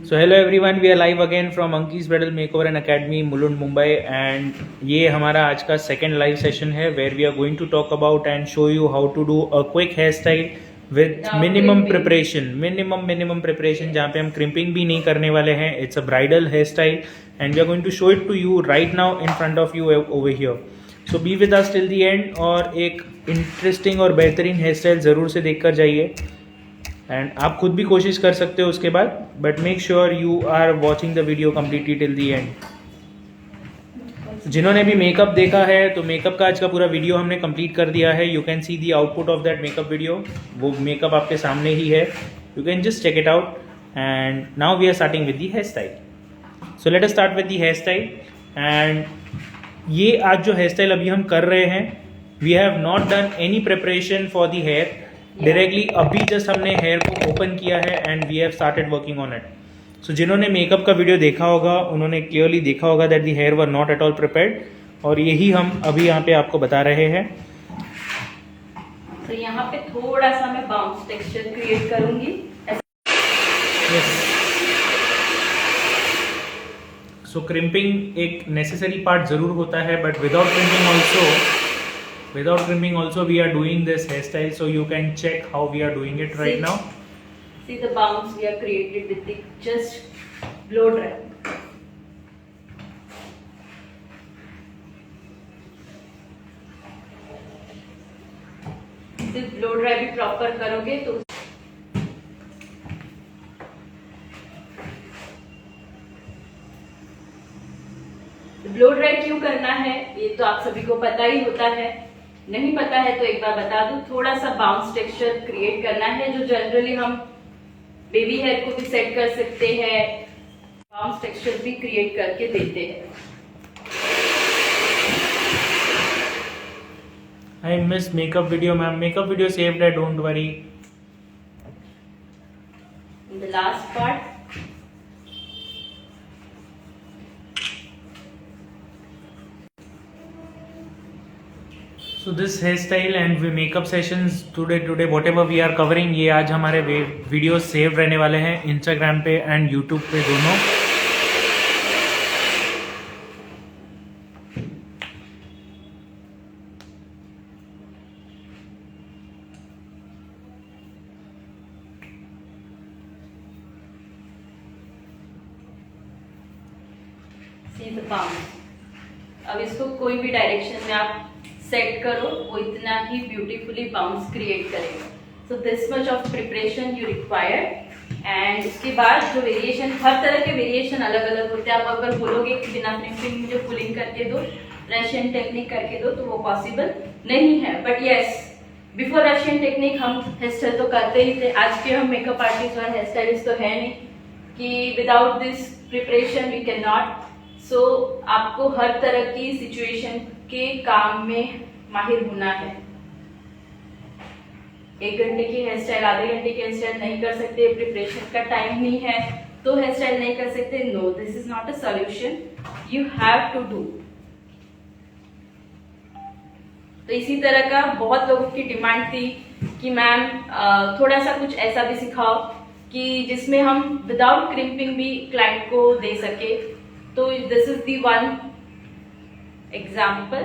So hello everyone, we are live again from Anki's Bridal Makeover and Academy, Mulund, Mumbai, and ये हमारा आज का second live session है where we are going to talk about and show you how to do a quick hairstyle with minimum preparation जहाँ पे हम crimping भी नहीं करने वाले हैं. It's a bridal hairstyle and we are going to show it to you right now in front of you over here. So be with us till the end और एक interesting और बेहतरीन hairstyle ज़रूर से देख कर जाइए. एंड आप खुद भी कोशिश कर सकते हो उसके बाद, but make sure you are watching the video completely till the end. जिन्होंने भी मेकअप देखा है तो मेकअप का आज का पूरा वीडियो हमने कंप्लीट कर दिया है. You can see the output of that makeup video. वो मेकअप आपके सामने ही है, you can just check it out. And now we are starting with the hair style. So let us start with the hair style. And ये आज जो hair style अभी हम कर रहे हैं, we have not done any preparation for the hair. Directly अभी just हमने हेयर को ओपन किया है and we have started working on it. So जिन्होंने मेकअप का वीडियो देखा होगा उन्होंने क्लियरली देखा होगा that the hair were not at all prepared, और यही हम अभी यहाँ पे आपको बता रहे हैं. तो यहाँ पे थोड़ा सा मैं बाउंस टेक्सचर क्रिएट करूंगी. सो क्रिम्पिंग एक नेसेसरी पार्ट जरूर होता है, but without crimping also we are doing this hairstyle, so you can check how we are doing it right now. See the bounce we have created with the just blow dry. सिर्फ blow dry भी proper करोगे तो blow dry क्यों करना है ये तो आप सभी को पता ही होता है. नहीं पता है तो एक बार बता दूं, थोड़ा सा बाउंस टेक्सचर क्रिएट करना है जो जनरली हम बेबी हेयर को भी सेट कर सकते हैं, बाउंस टेक्सचर भी क्रिएट करके देते हैं. I missed makeup video, ma'am. Makeup video saved, don't worry. In the last part, So this hairstyle and we makeup sessions today whatever we are covering, ये आज हमारे वीडियो सेव रहने वाले हैं इंस्टाग्राम पे एंड यूट्यूब पे दोनों. see the bounce. अब इसको कोई भी डायरेक्शन में आप सेट करो, वो इतना ही ब्यूटीफुली बाउंस क्रिएट करेगा. So this much of preparation you required. And उसके बाद जो वेरिएशन, हर तरह के वेरिएशन अलग अलग होते हैं. आप अगर बोलोगे कि बिना क्रिम्पिंग मुझे पुलिंग करके दो, रशियन टेक्निक करके दो, तो वो पॉसिबल नहीं है. But yes, before Russian technique हम हेयर स्टाइल तो करते ही थे. आज के हम मेकअप आर्टिस्ट और हेयर स्टाइलिस्ट तो है नहीं कि without this preparation we can not. So आपको हर तरह की सिचुएशन के काम में माहिर होना है. 1 घंटे की हेयर स्टाइल, आधे घंटे की हेयर स्टाइल नहीं कर सकते, प्रिपरेशन का टाइम नहीं है तो हेयर स्टाइल नहीं कर सकते. No, this is not a solution. You have to do. तो इसी तरह का बहुत लोगों की डिमांड थी कि मैम थोड़ा सा कुछ ऐसा भी सिखाओ कि जिसमें हम विदाउट क्रिम्पिंग भी क्लाइंट को दे सके. तो this is the one example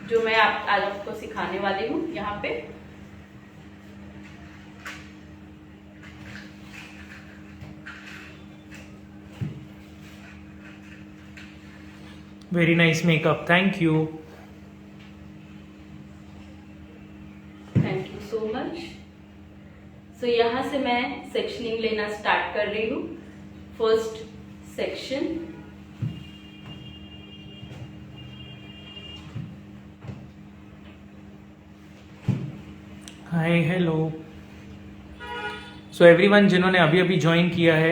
जो मैं आज आपको सिखाने वाली हूँ यहाँ पे. Very nice makeup, thank you. Thank you so much. So यहाँ से मैं सेक्शनिंग लेना स्टार्ट कर रही हूँ. First section. Hi, hello. So everyone जिन्होंने अभी अभी ज्वाइन किया है,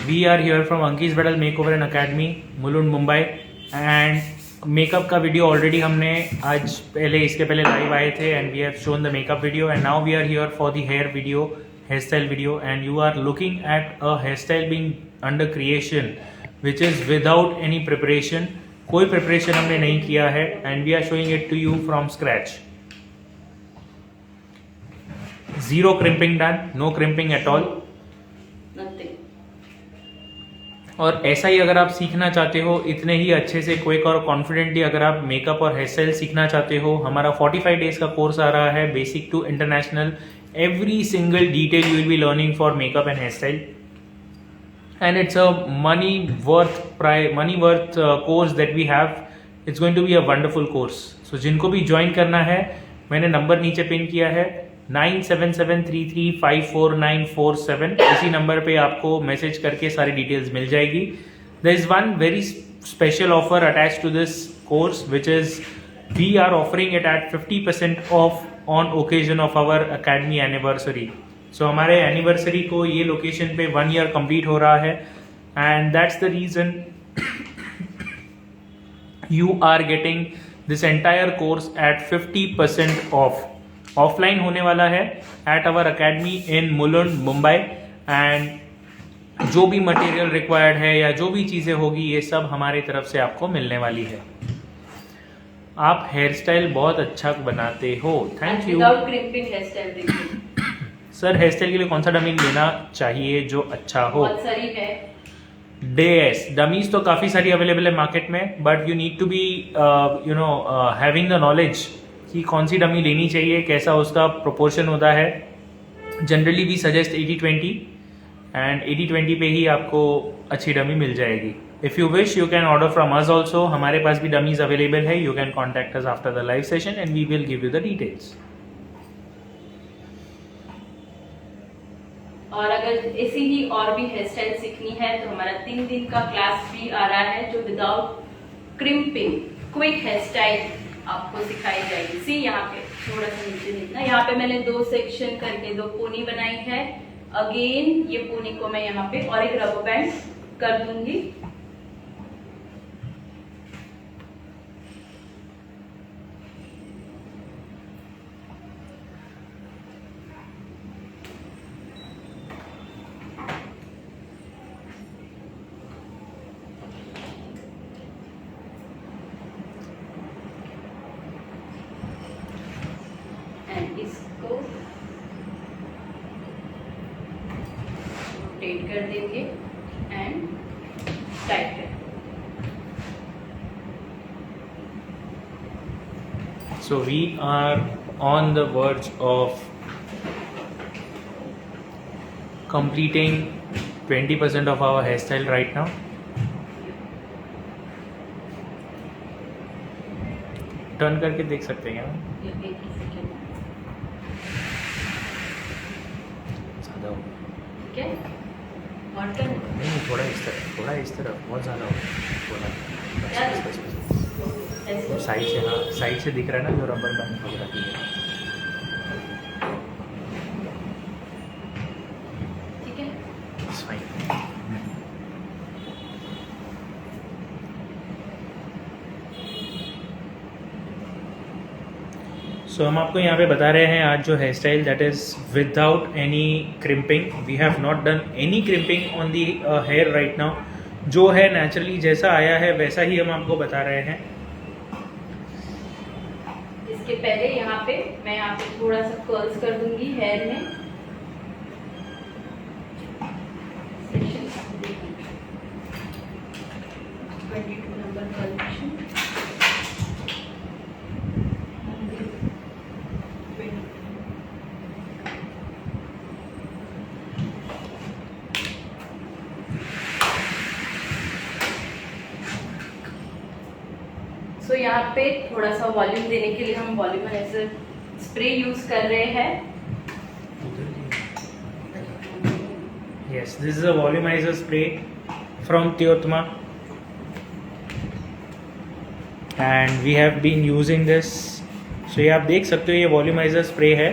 we are here from Anky's bridal makeover and academy, Mulund, Mumbai. And makeup का वीडियो ऑलरेडी हमने आज इसके पहले लाइव आए थे and we have shown the makeup video. And now we are here for the hair video, hair style video. And you are looking at a hair style being under creation which is without any preparation. कोई preparation हमने नहीं किया है and we are showing it to you from scratch. Zero crimping done, no crimping at all. Nothing. और ऐसा ही अगर आप सीखना चाहते हो इतने ही अच्छे से क्विक और कॉन्फिडेंटली, अगर आप मेकअप और हेयर स्टाइल सीखना चाहते हो, हमारा 45 डेज का कोर्स आ रहा है, basic to international. Every single detail you will be learning for makeup and hair style, and it's a money worth course that we have. It's going to be a wonderful course. So जिनको भी join करना है, मैंने number नीचे pin किया है 9773354947. इसी number पे आपको मैसेज करके सारी डिटेल्स मिल जाएगी. There is one very special offer attached to this course, which is we are offering it at 50% off on occasion of our academy anniversary. सो हमारे एनिवर्सरी को ये लोकेशन पे 1 ईयर कंप्लीट हो रहा है, and that's the reason you are getting this entire course at 50% off. Offline होने वाला है at our academy in Mulund, Mumbai, and जो भी मटेरियल रिक्वायर्ड है या जो भी चीज़ें होगी ये सब हमारी तरफ से आपको मिलने वाली है. आप हेयर स्टाइल बहुत अच्छा बनाते हो, thank you. Without crimping hair style देखिए सर हेयर स्टाइल के लिए कौन सा डमी लेना चाहिए जो अच्छा हो? बहुत सारी है. डेस डमीज तो काफ़ी सारी अवेलेबल है मार्केट में, but you need to be having the knowledge कि कौन सी डमी लेनी चाहिए, कैसा उसका प्रोपोर्शन होता है. जनरली वी सजेस्ट 80-20, एंड 80-20 पे ही आपको अच्छी डमी मिल जाएगी. If you wish you can order from us also. हमारे पास भी डमीज अवेलेबल है. You can contact us after the live session and we will give you the details. और अगर ऐसी ही और भी हेयर स्टाइल सीखनी है तो हमारा 3 दिन का क्लास भी आ रहा है, जो without crimping quick hair style आपको सिखाई जाएगी. सी यहाँ पे थोड़ा सा नीचे देखना, यहाँ पे मैंने 2 सेक्शन करके 2 पोनी बनाई है. अगेन ये पोनी को मैं यहाँ पे और एक रबर बैंड कर दूंगी. इसको रोटेट कर देंगे एंड टाइट कर. So we are on the verge of completing 20% of our hairstyle right now. Turn करके देख सकते हैं क्या? ज़्यादा हो ठीक है, और कर नहीं, थोड़ा इस तरफ बहुत ज़्यादा हो. थोड़ा साइड से, हाँ साइड से दिख रहा है ना जो रबर बैंड वगैरह की है. ठीक है. It's fine. सो हम आपको यहाँ पे बता रहे हैं आज जो hair style that is without any crimping. We have not done any crimping on the hair right now. जो है नेचुरली जैसा आया है वैसा ही हम आपको बता रहे हैं. इसके पहले यहाँ पे मैं यहाँ पे थोड़ा सा कर्ल्स कर दूंगी हेयर में. Section 22 number curl. सो यहाँ पे थोड़ा सा वॉल्यूम देने के लिए हम वॉल्यूमराइजर स्प्रे यूज कर रहे हैं. Yes, this is a volumizer spray from Teotma, and we have been using this. So ये आप देख सकते हो ये वॉल्यूमाइजर स्प्रे है.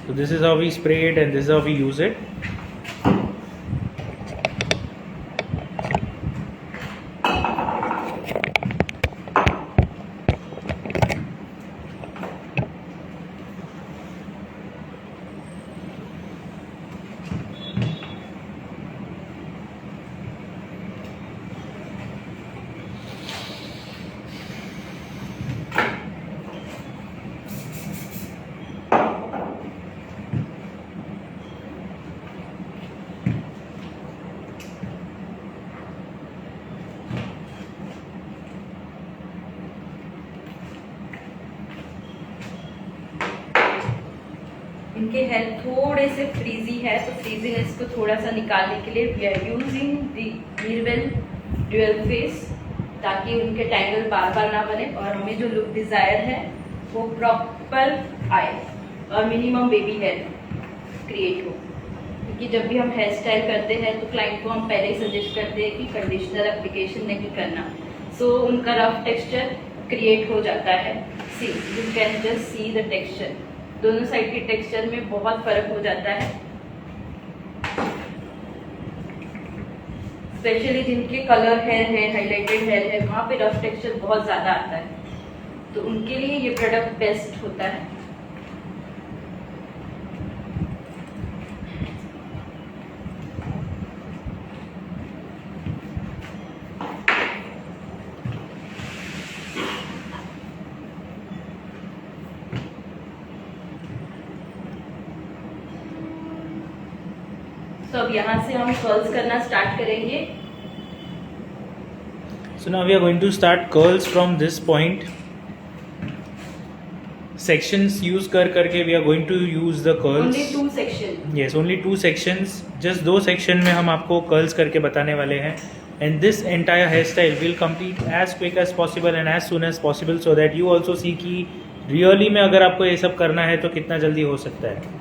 So this is how we spray it and this is how we use it. जिनके hair थोड़े से फ्रीजी है, तो फ्रीजीनेस को थोड़ा सा निकालने के लिए we are using the Nirvel dual phase, ताकि उनके टैंगल बार बार ना बने और हमें जो लुक डिजायर है वो प्रॉपर आए और मिनिमम बेबी हेयर क्रिएट हो। क्योंकि जब भी हम हेयर स्टाइल करते हैं तो क्लाइंट को हम पहले ही सजेस्ट करते हैं कि कंडीशनर एप्लीकेशन नहीं करना, सो उनका रफ टेक्सचर क्रिएट हो जाता है। See you can just see the texture, दोनों साइड के टेक्सचर में बहुत फर्क हो जाता है। स्पेशली जिनके कलर हेयर है, हाइलाइटेड हेयर है, वहाँ पे रफ टेक्सचर बहुत ज़्यादा आता है, तो उनके लिए ये प्रोडक्ट बेस्ट होता है। तो अब यहाँ से हम कर्ल्स करना स्टार्ट करेंगे। So now we are going to start curls from this point. Sections use करके we are going to use the curls. Only 2 section. Yes, only 2 sections. Just 2 section में हम आपको curls करके बताने वाले हैं. And this entire hairstyle will complete as quick as possible and as soon as possible, so that you also see कि really में अगर आपको ये सब करना है तो कितना जल्दी हो सकता है.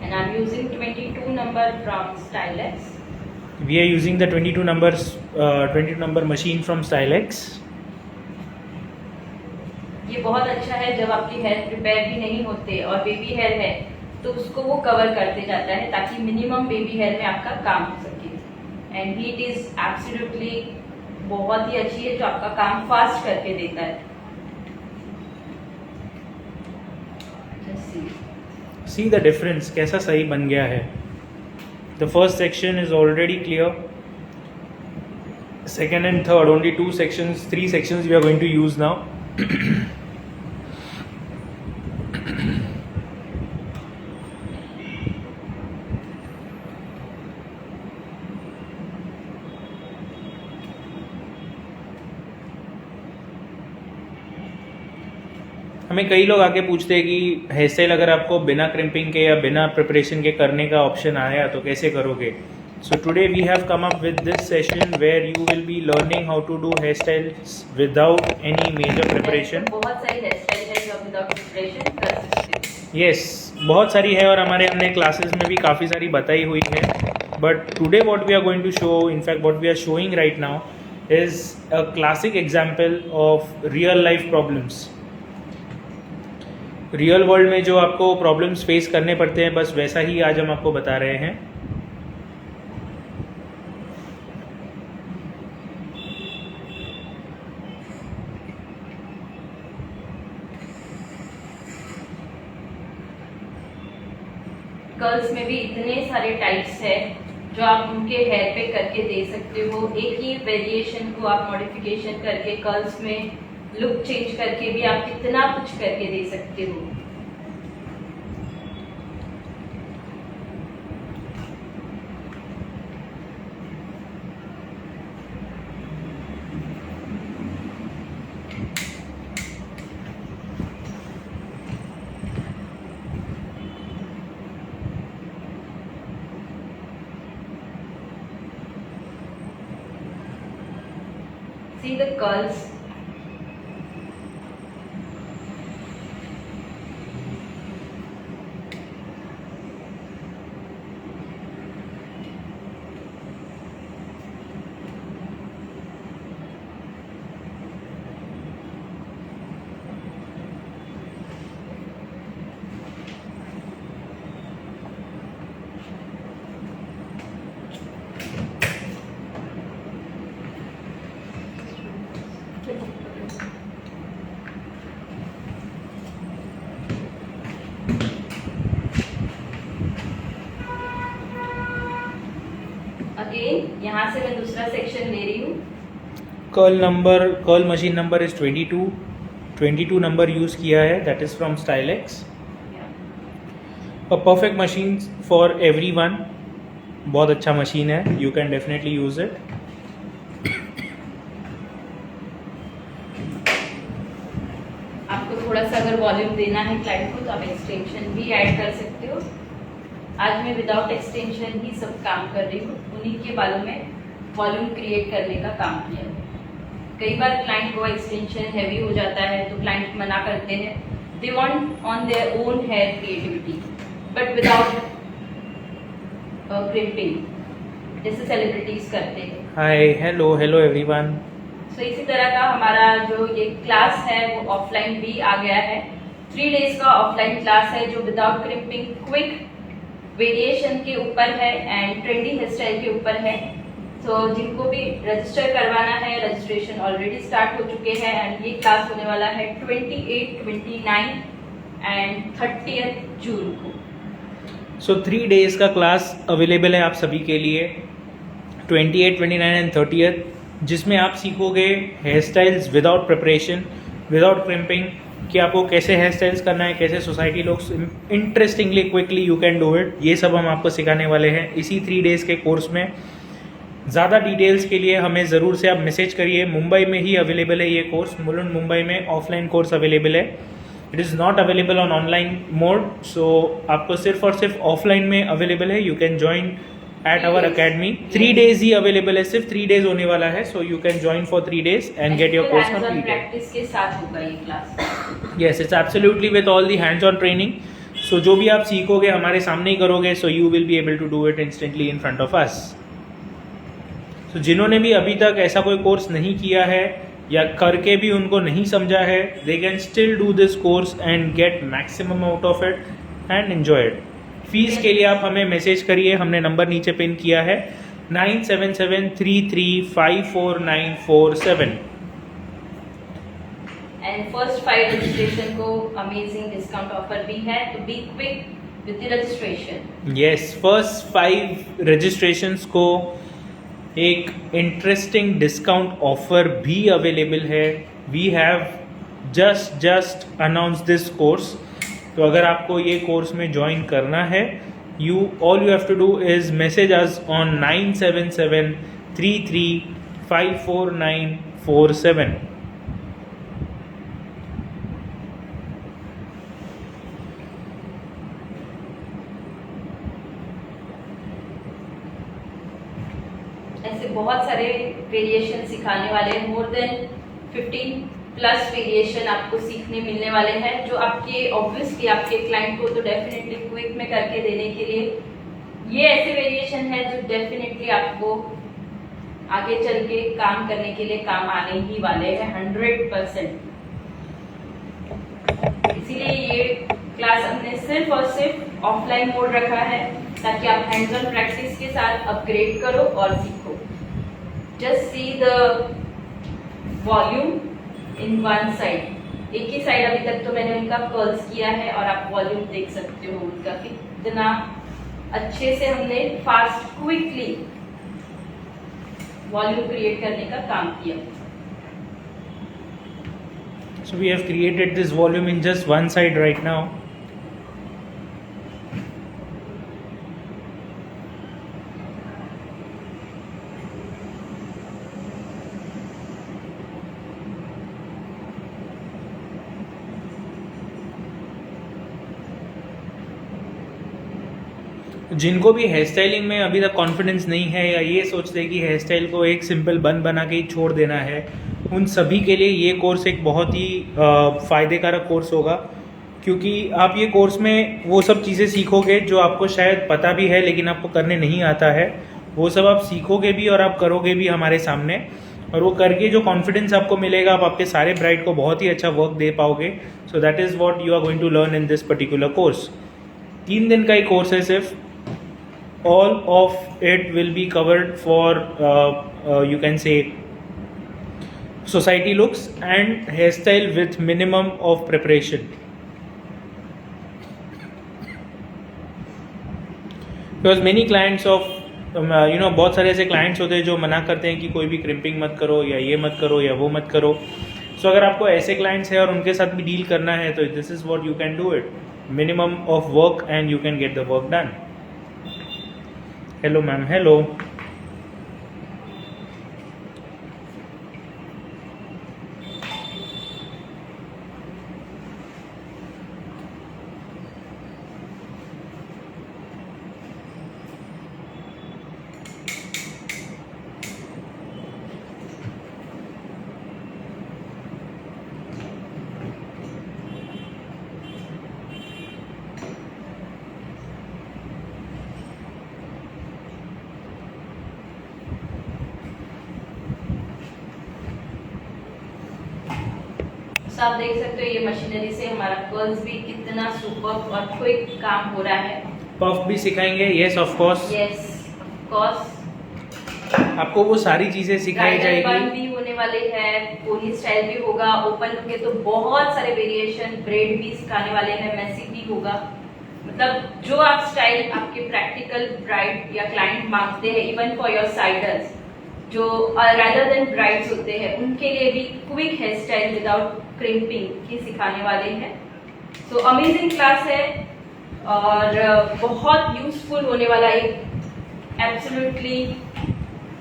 And I'm using 22 number from Stylex. We are using the 22 number machine from Stylex. ये बहुत अच्छा है जब आपके हेयर प्रिपेयर भी नहीं होते और बेबी हेयर है तो उसको वो कवर करते जाता है, ताकि मिनिमम बेबी हेयर में आपका काम हो सके। एंड हीट इज एब्सोल्युटली बहुत ही अच्छी है जो आपका काम फास्ट करके देता है। See the difference, कैसा सही बन गया है. The first section is already clear. Second and third, only 2 sections, 3 sections we are going to use now. हमें कई लोग आके पूछते हैं कि हेयर स्टाइल अगर आपको बिना क्रिम्पिंग के या बिना प्रिपरेशन के करने का ऑप्शन आया तो कैसे करोगे. So today we have come up with this session where you will be learning how to do hair styles without any major preparation. बहुत सारी हेयर स्टाइल है जो विदाउट प्रिपरेशन कर सकते हैं. यस, बहुत सारी है और हमने क्लासेस में भी काफ़ी सारी बताई हुई है. But today what we are going to show, in fact what we are showing right now is a classic example of real life problems. Real world में जो आपको प्रॉब्लम्स फेस करने पड़ते हैं, बस वैसा ही आज हम आपको बता रहे हैं. कर्ल्स में भी इतने सारे टाइप्स है जो आप उनके हेयर पे करके दे सकते हो. एक ही वेरिएशन को आप मॉडिफिकेशन करके कर्ल्स में लुक चेंज करके भी आप कितना कुछ करके दे सकते हो. See the curls. अगेन यहाँ से मैं दूसरा सेक्शन ले रही हूँ. Curl machine number is 22 number use किया है, that is from Stylex. A perfect machine for everyone. बहुत अच्छा मशीन है, you can definitely use it. आपको थोड़ा सा अगर वॉल्यूम देना है क्लाइंट को तो आप एक्सटेंशन भी ऐड कर सकते हो। आज मैं विदाउट एक्सटेंशन ही सब काम कर रही हूँ, उन्हीं के बालों में वॉल्यूम क्रिएट करने का काम किया है। कई बार क्लाइंट को एक्सटेंशन हैवी हो जाता है तो क्लाइंट मना करते हैं, they want on their own hair creativity but without crimping, जैसे सेलिब्रिटीज करते हैं। Hi, hello hello everyone. So इसी तरह का हमारा जो ये क्लास है वो ऑफलाइन भी आ गया है। 3 डेज का ऑफलाइन क्लास है जो विदाउट क्रिम्पिंग क्विक वेरिएशन के ऊपर है एंड ट्रेंडी हेयर स्टाइल के ऊपर है। तो जिनको भी रजिस्टर करवाना है, रजिस्ट्रेशन ऑलरेडी स्टार्ट हो चुके हैं एंड ये क्लास होने वाला है 28, 29 एंड 30 जून को। सो 3 डेज का क्लास अवेलेबल है आप सभी के लिए, 28, 29 एंड 30th, जिसमें आप सीखोगे hair styles without preparation, without crimping, कि आपको कैसे हेयर स्टाइल्स करना है, कैसे society looks interestingly quickly you can do it. ये सब हम आपको सिखाने वाले हैं इसी 3 डेज के कोर्स में। ज़्यादा डिटेल्स के लिए हमें ज़रूर से आप मैसेज करिए। मुंबई में ही अवेलेबल है ये कोर्स, मुलुंड मुंबई में ऑफलाइन कोर्स अवेलेबल है। It is not available on online mode, so आपको सिर्फ और सिर्फ ऑफलाइन में अवेलेबल है। You can join at our academy. 3 days ही अवेलेबल है, सिर्फ 3 डेज होने वाला है, so you can join for 3 days and get your course completed. Practice के साथ होगा ये class. Yes, it's absolutely with all the hands on training. So जो भी आप सीखोगे हमारे सामने ही करोगे, so you will be able to do it instantly in front of us. So जिन्होंने भी अभी तक ऐसा कोई कोर्स नहीं किया है या करके भी उनको नहीं समझा है, they can still do this course and get maximum out of it and enjoy it. Fees के लिए आप हमें मैसेज करिए, हमने नंबर नीचे पिन किया है 9773354947। एंड फर्स्ट 5 रजिस्ट्रेशन को अमेजिंग डिस्काउंट ऑफर भी है, तो be quick with the registration. Yes, first 5 registrations को एक इंटरेस्टिंग डिस्काउंट ऑफर भी अवेलेबल है। We have just announce this course. तो अगर आपको ये कोर्स में ज्वाइन करना है, all you have to do is message us on 9773354947। ऐसे बहुत सारे वेरिएशन सिखाने वाले हैं, मोर देन 15 प्लस वेरिएशन आपको सीखने मिलने वाले हैं, जो आपके ऑब्वियसली आपके क्लाइंट को तो डेफिनेटली क्विक में करके देने के लिए ये ऐसे वेरिएशन है जो डेफिनेटली आपको आगे चल के काम करने के लिए काम आने ही वाले हैं 100%। इसीलिए ये क्लास हमने सिर्फ और सिर्फ ऑफलाइन मोड रखा है ताकि आप हैंड्स ऑन प्रैक्टिस के साथ अपग्रेड करो और सीखो। Just see the volume in one side. एक ही साइड अभी तक तो मैंने उनका कर्ल्स किया है और आप वॉल्यूम देख सकते हो उनका कितना अच्छे से हमने फास्ट क्विकली वॉल्यूम क्रिएट करने का काम किया। So we have created this volume in just one side right now. जिनको भी हेयर स्टाइलिंग में अभी तक कॉन्फिडेंस नहीं है या ये सोचते हैं कि हेयर स्टाइल को एक सिंपल बन बना के ही छोड़ देना है, उन सभी के लिए ये कोर्स एक बहुत ही फ़ायदेकारक कोर्स होगा। क्योंकि आप ये कोर्स में वो सब चीज़ें सीखोगे जो आपको शायद पता भी है लेकिन आपको करने नहीं आता है, वो सब आप सीखोगे भी और आप करोगे भी हमारे सामने, और वो करके जो कॉन्फिडेंस आपको मिलेगा, आप आपके सारे ब्राइड को बहुत ही अच्छा वर्क दे पाओगे। So that is what you are going to learn in this particular course. 3 दिन का ही कोर्स है सिर्फ। All of it will be covered for you can say society looks and hairstyle with minimum of preparation. Because many clients of बहुत सारे ऐसे clients होते हैं जो मना करते हैं कि कोई भी क्रिम्पिंग मत करो या ये मत करो या वो मत करो। सो अगर आपको ऐसे क्लाइंट्स हैं और उनके साथ भी डील करना है तो this is what you can do it, minimum of work and you can get the work done. Hello ma'am, hello. आप देख सकते हो ये मशीनरी से हमारा कर्ल्स भी कितना सुपर और क्विक काम हो रहा है। पफ भी सिखाएंगे, yes of course. Yes of course, आपको वो सारी चीजें सिखाई ब्राइडल बन जाएगी। भी होने वाले हैं, पोनी स्टाइल भी होगा, ओपन लुक के तो बहुत सारे वेरिएशन, ब्रेड भी सिखाने वाले हैं, मैसी भी होगा। मतलब जो आप स्टाइल आपके प्रैक्टिकल ब्राइड या क्लाइंट मांगते हैं, इवन फॉर योर साइडर्स जो रादर देन ब्राइड्स होते हैं, उनके लिए भी quick hair style without crimping की सिखाने वाले हैं। सो अमेजिंग क्लास है और बहुत यूजफुल होने वाला एक एब्सोल्युटली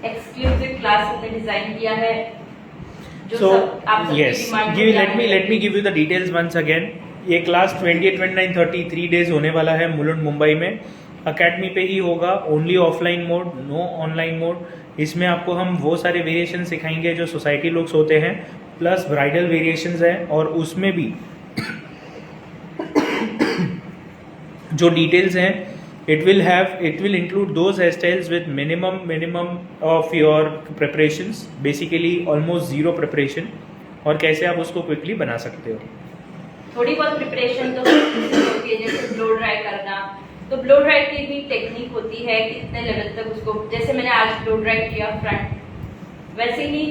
एक्सक्लूसिव क्लास हमने डिजाइन किया है। So yes, let me give you the details once again. ये क्लास 28, 29, 30 3 डेज होने वाला है मुलुंड मुंबई में। अकेडमी पे ही होगा, only offline mode, no online mode. इसमें आपको हम वो सारे वेरिएशन सिखाएंगे जो सोसाइटी लुक्स होते हैं, प्लस ब्राइडल वेरिएशंस हैं, और उसमें भी जो डिटेल्स हैं it will include those hairstyles with minimum of your preparations, basically almost zero preparation, और कैसे आप उसको क्विकली बना सकते हो। थोड़ी बहुत प्रिपरेशन तो होती है, जैसे ब्लो ड्राई करना, तो ब्लो ड्राई की भी टेक्निक होती है, कितने लेवल तक उसको, जैसे मैंने आज ब्लो ड्राई किया फ्रंट, वैसे ही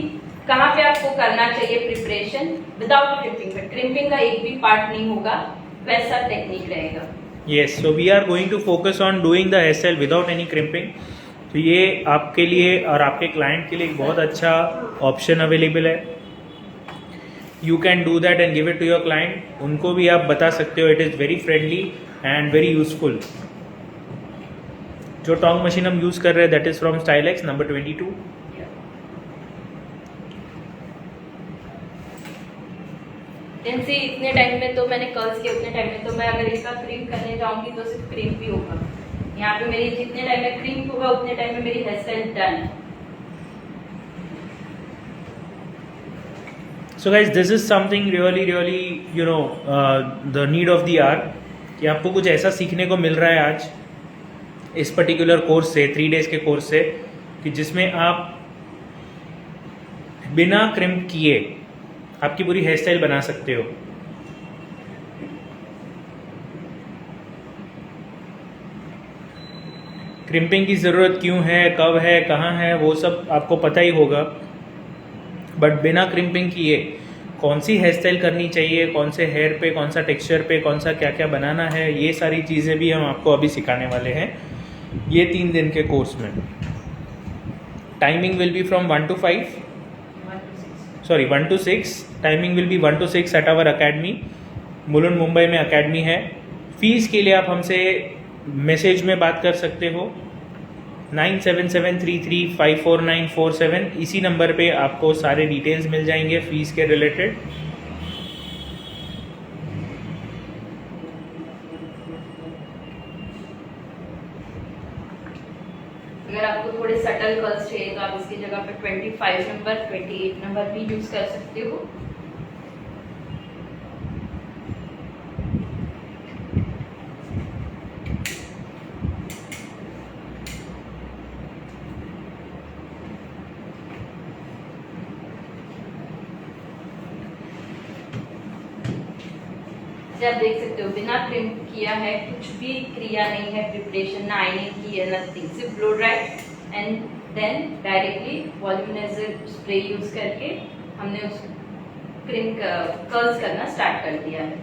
कहाँ पे आपको करना चाहिए प्रिपरेशन विदाउट क्रिम्पिंग, क्रिम्पिंग का एक भी पार्ट नहीं होगा, वैसा टेक्निक रहेगा। Yes, so we are going to focus on doing the hairstyle without any crimping. तो ये आपके लिए और आपके क्लाइंट के लिए एक बहुत अच्छा ऑप्शन अवेलेबल है। You can do that and give it to your client. उनको भी आप बता सकते हो, it is very friendly and very useful. जो टोंग मशीन हम यूज़ कर रहे हैं that is from Stylex number 22। से इतने टाइम में तो मैंने कर्ल्स किए, उतने टाइम में तो मैं अगर इसका क्रीम करने जाऊंगी तो सिर्फ क्रीम भी होगा। यहाँ पे मेरी जितने टाइम में क्रीम होगा उतने टाइम में मेरी हेयर स्टाइल डन है। So guys, this is something really you know the need of the hour, कि आपको कुछ ऐसा सीखने को मिल रहा है आज इस पर्टिकुलर कोर्स से, 3 डेज के कोर्स से, कि जिसमें आप बिना क्रिम्प किए आपकी पूरी हेयर स्टाइल बना सकते हो। क्रिम्पिंग की ज़रूरत क्यों है, कब है, कहाँ है, वो सब आपको पता ही होगा, बट बिना क्रिम्पिंग किए कौन सी हेयर स्टाइल करनी चाहिए, कौन से हेयर पे, कौन सा टेक्सचर पे, कौन सा क्या क्या बनाना है, ये सारी चीज़ें भी हम आपको अभी सिखाने वाले हैं ये 3 दिन के कोर्स में। Timing will be from 1 to 5, sorry 1 to 6। Timing will be 1 to 6 at our academy. Mulund Mumbai में अकेडमी है। फीस के लिए आप हमसे मैसेज में बात कर सकते हो 9773354947। इसी नंबर पे आपको सारे डिटेल्स मिल जाएंगे फीस के रिलेटेड। अगर आपको थोड़े सटल कर्ल्स चाहिए तो आप इसकी जगह पर 25 नंबर, 28 नंबर भी यूज कर सकते हो। आप देख सकते हो बिना क्रिम्प किया है, कुछ भी क्रिया नहीं है, प्रिपरेशन ना आइनिंग की है, नथिंग, सिर्फ blow dry and then directly volumiser spray use करके हमने उस क्रिम कर्ल्स करना स्टार्ट कर दिया है।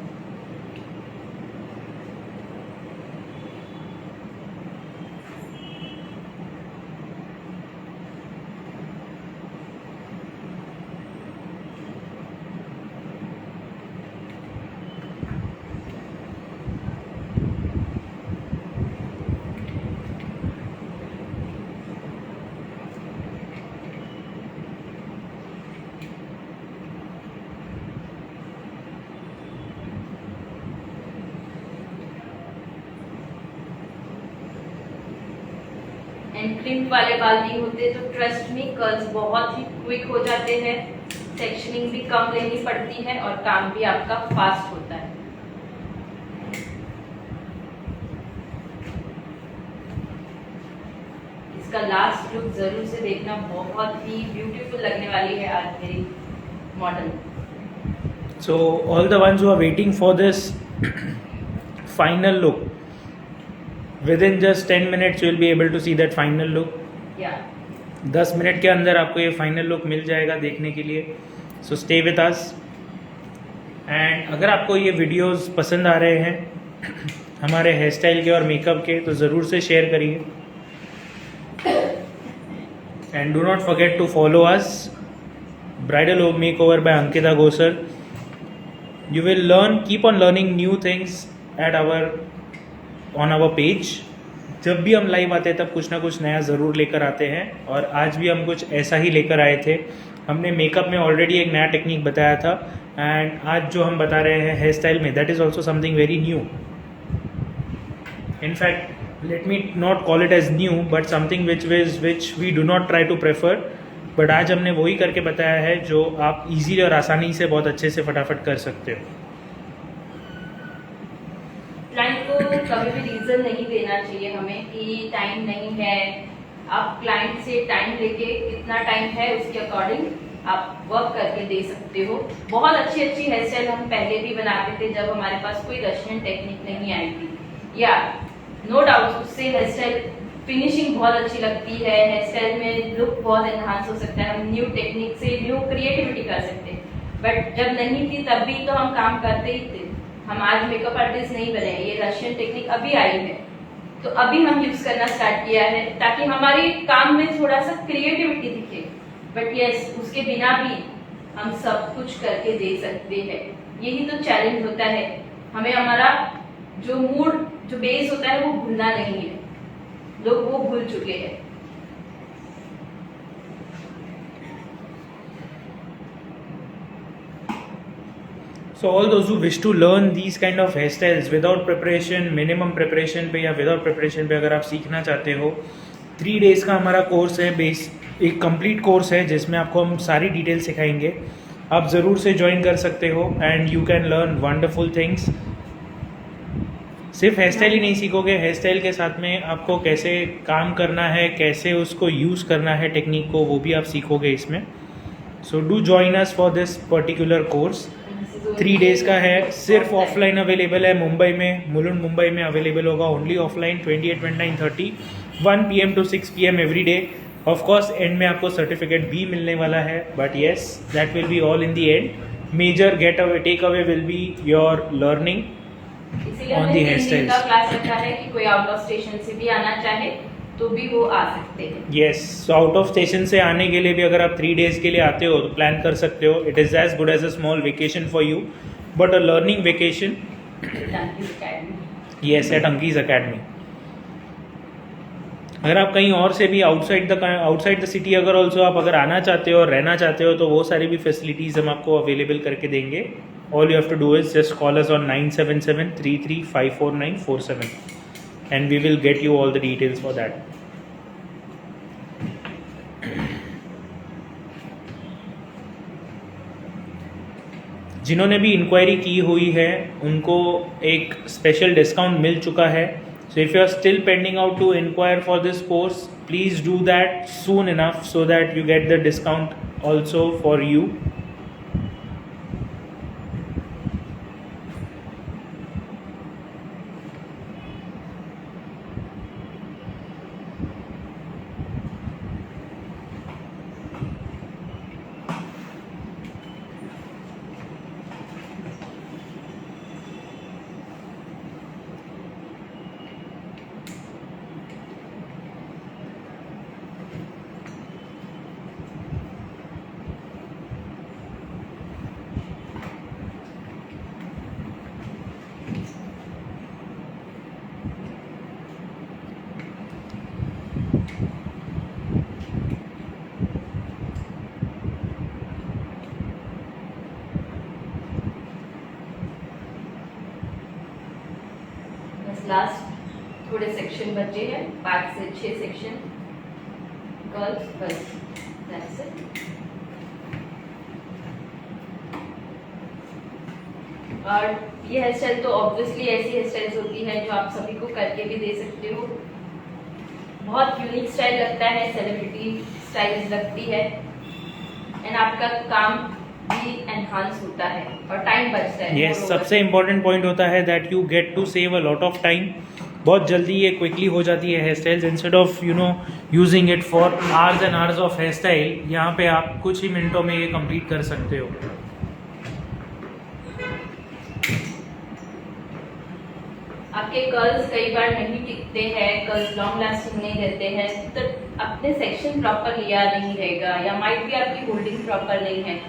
एंड क्रिम्प वाले बाल नहीं होते तो ट्रस्ट में कर्ल्स बहुत ही क्विक हो जाते हैं, सेक्शनिंग भी कम लेनी पड़ती है और काम भी आपका फास्ट होता है। इसका लास्ट लुक जरूर से देखना, बहुत ही ब्यूटीफुल लगने वाली है आज मेरी model. So all the ones who are waiting for this final look, within just 10 minutes you will be able to see that final look. Yeah. 10 minute के अंदर आपको ये फाइनल लुक मिल जाएगा देखने के लिए. सो स्टे विद अस. एंड अगर आपको ये वीडियोस पसंद आ रहे हैं हमारे हेयर स्टाइल के और मेकअप के, तो ज़रूर से शेयर करिए. And do not forget to follow us, bridal makeover by Ankita Gosar. You will keep on learning new things on our page. जब भी हम लाइव आते हैं तब कुछ ना कुछ नया ज़रूर लेकर आते हैं, और आज भी हम कुछ ऐसा ही लेकर आए थे. हमने मेकअप में ऑलरेडी एक नया टेक्निक बताया था, एंड आज जो हम बता रहे हैं हेयर स्टाइल में, that is also something very new. In fact, let me not call it as new, but something which we do not try to prefer. But आज हमने वही करके बताया है जो आप इजीली और आसानी से बहुत अच्छे से फटाफट कर सकते हो. क्लाइंट को कभी भी रीजन नहीं देना चाहिए हमें कि टाइम नहीं है. आप क्लाइंट से टाइम लेके कितना टाइम है उसके अकॉर्डिंग आप वर्क करके दे सकते हो. बहुत अच्छी हेयर स्टाइल हम पहले भी बनाते थे जब हमारे पास कोई रशियन टेक्निक नहीं आई थी. या नो डाउट उससे हेयर स्टाइल फिनिशिंग बहुत अच्छी लगती है, हेयर स्टाइल में लुक बहुत एनहांस हो सकता है, हम न्यू टेक्निक से न्यू क्रिएटिविटी कर सकते हैं. बट जब नहीं थी तब भी तो हम काम करते ही थे. हम आज मेकअप आर्टिस्ट नहीं बने, ये रशियन टेक्निक अभी आई है तो अभी हम यूज करना स्टार्ट किया है ताकि हमारे काम में थोड़ा सा क्रिएटिविटी दिखे. बट यस, उसके बिना भी हम सब कुछ करके दे सकते हैं. यही तो चैलेंज होता है, हमें हमारा जो मूड जो बेस होता है वो भूलना नहीं है. लोग वो भूल चुके हैं. So all those who wish to learn these kind of hairstyles without preparation, minimum preparation पे या without preparation पे अगर आप सीखना चाहते हो, 3 days का हमारा कोर्स है. एक कंप्लीट कोर्स है जिसमें आपको हम सारी डिटेल सिखाएंगे. आप ज़रूर से ज्वाइन कर सकते हो and you can learn wonderful things. सिर्फ हेयर स्टाइल ही नहीं सीखोगे, हेयर स्टाइल के साथ में आपको कैसे काम करना है, कैसे उसको यूज़ करना है टेक्निक को, वो भी आप सीखोगे इसमें. So do join us for this particular course. 3 days का है. सिर्फ ऑफलाइन अवेलेबल है मुंबई में, मुलुंड मुंबई में अवेलेबल होगा. Only offline 28, 29, 30 1 PM to 6 PM every day. Of course end में आपको सर्टिफिकेट भी मिलने वाला है, but yes that will be all in the end. Major take away will be your learning on the hair style. Class रखा है कि कोई आउट ऑफ स्टेशन से भी आना चाहे तो भी वो आ सकते हैं. Yes, so out of station से आने के लिए भी अगर आप 3 days के लिए आते हो तो प्लान कर सकते हो. It is as good as a small vacation for you, but a learning vacation. Yes, at Anky's academy. अगर आप कहीं और से भी आउटसाइड द सिटी अगर ऑल्सो आप अगर आना चाहते हो और रहना चाहते हो तो वो सारी भी फैसिलिटीज़ हम आपको अवेलेबल करके देंगे. All you have to do is just call us on 9773354947 and we will get you all the details for that. जिन्होंने भी इंक्वायरी की हुई है उनको एक स्पेशल डिस्काउंट मिल चुका है. So if you are still pending out to inquire for this course, please do that soon enough so that you get the discount also for you. Last थोड़े सेक्शन बचे हैं, 5 से 6 सेक्शन गर्ल्स बस. That's it. और ये hair style तो obviously ऐसी hair styles होती हैं जो आप सभी को करके भी दे सकते हो. बहुत यूनिक स्टाइल लगता है, सेलिब्रिटी स्टाइल लगती है. एंड आपका काम भी एनहांस होता है और टाइम बचता है। यस, सबसे इम्पोर्टेंट पॉइंट होता है that you get to save a lot of time. बहुत जल्दी ये क्विकली हो जाती है hair styles. Instead of using it for hours and hours of hair style, यहाँ पे आप कुछ ही मिनटों में ये कंप्लीट कर सकते हो। आपके कर्ल्स कई बार नहीं टिकते हैं, कर्ल्स लॉन्ग लास्टिंग नहीं रहते हैं, तो अपने सेक्शन प्रॉपर लिया नहीं रहेगा, या माइट भी आपकी होल्डिंग प्रॉपर नहीं है।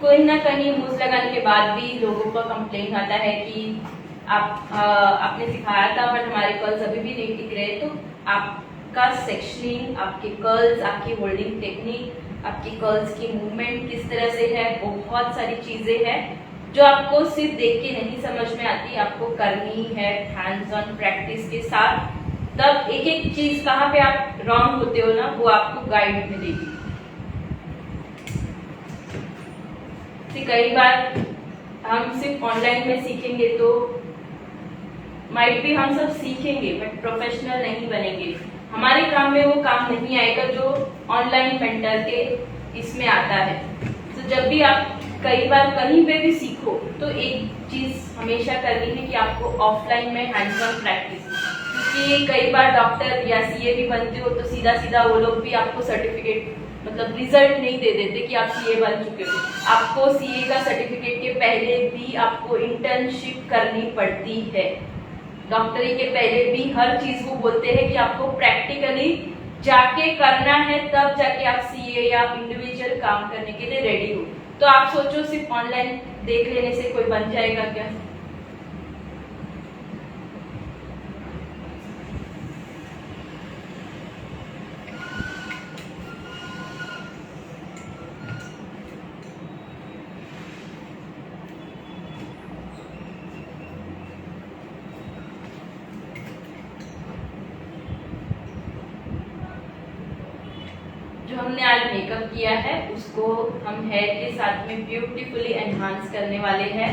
कोई ना कहीं मूस लगाने के बाद भी लोगों का कंप्लेंट आता है कि आपने सिखाया था बट हमारे कर्ल्स अभी भी नहीं टिक रहे। तो आपका सेक्शनिंग, आपके कर्ल्स, आपकी होल्डिंग टेक्निक, आपकी कर्ल्स की मूवमेंट किस तरह से है, बहुत सारी चीजें हैं जो आपको सिर्फ देख के नहीं समझ में आती, आपको करनी है हैंड्स ऑन प्रैक्टिस के साथ। तब एक एक चीज कहाँ पे आप रॉन्ग होते हो ना, वो आपको गाइड मिलेगी। कई बार हम सिर्फ ऑनलाइन में सीखेंगे तो माइट भी हम सब सीखेंगे बट प्रोफेशनल नहीं बनेंगे। हमारे काम में वो काम नहीं आएगा जो ऑनलाइन मेंटर के इसमें आता है। तो जब भी आप कई बार कहीं पे भी सीखो तो एक चीज हमेशा करनी है कि आपको ऑफलाइन में हैंड्स ऑन प्रैक्टिस, क्योंकि कई बार डॉक्टर या सीए भी बनते हो तो सीधा सीधा वो लोग भी आपको सर्टिफिकेट मतलब रिजल्ट नहीं दे देते कि आप सीए बन चुके हो। आपको सीए का सर्टिफिकेट के पहले भी आपको इंटर्नशिप करनी पड़ती है। डॉक्टरी के पहले भी हर चीज वो बोलते हैं कि आपको प्रैक्टिकली जाके करना है, तब जाके आप सीए या इंडिविजुअल काम करने के लिए रेडी हो। तो आप सोचो सिर्फ ऑनलाइन देख लेने से कोई बन जाएगा क्या? जो हमने आज मेकअप किया है उसको हम हेयर के साथ में ब्यूटीफुली एनहांस करने वाले हैं।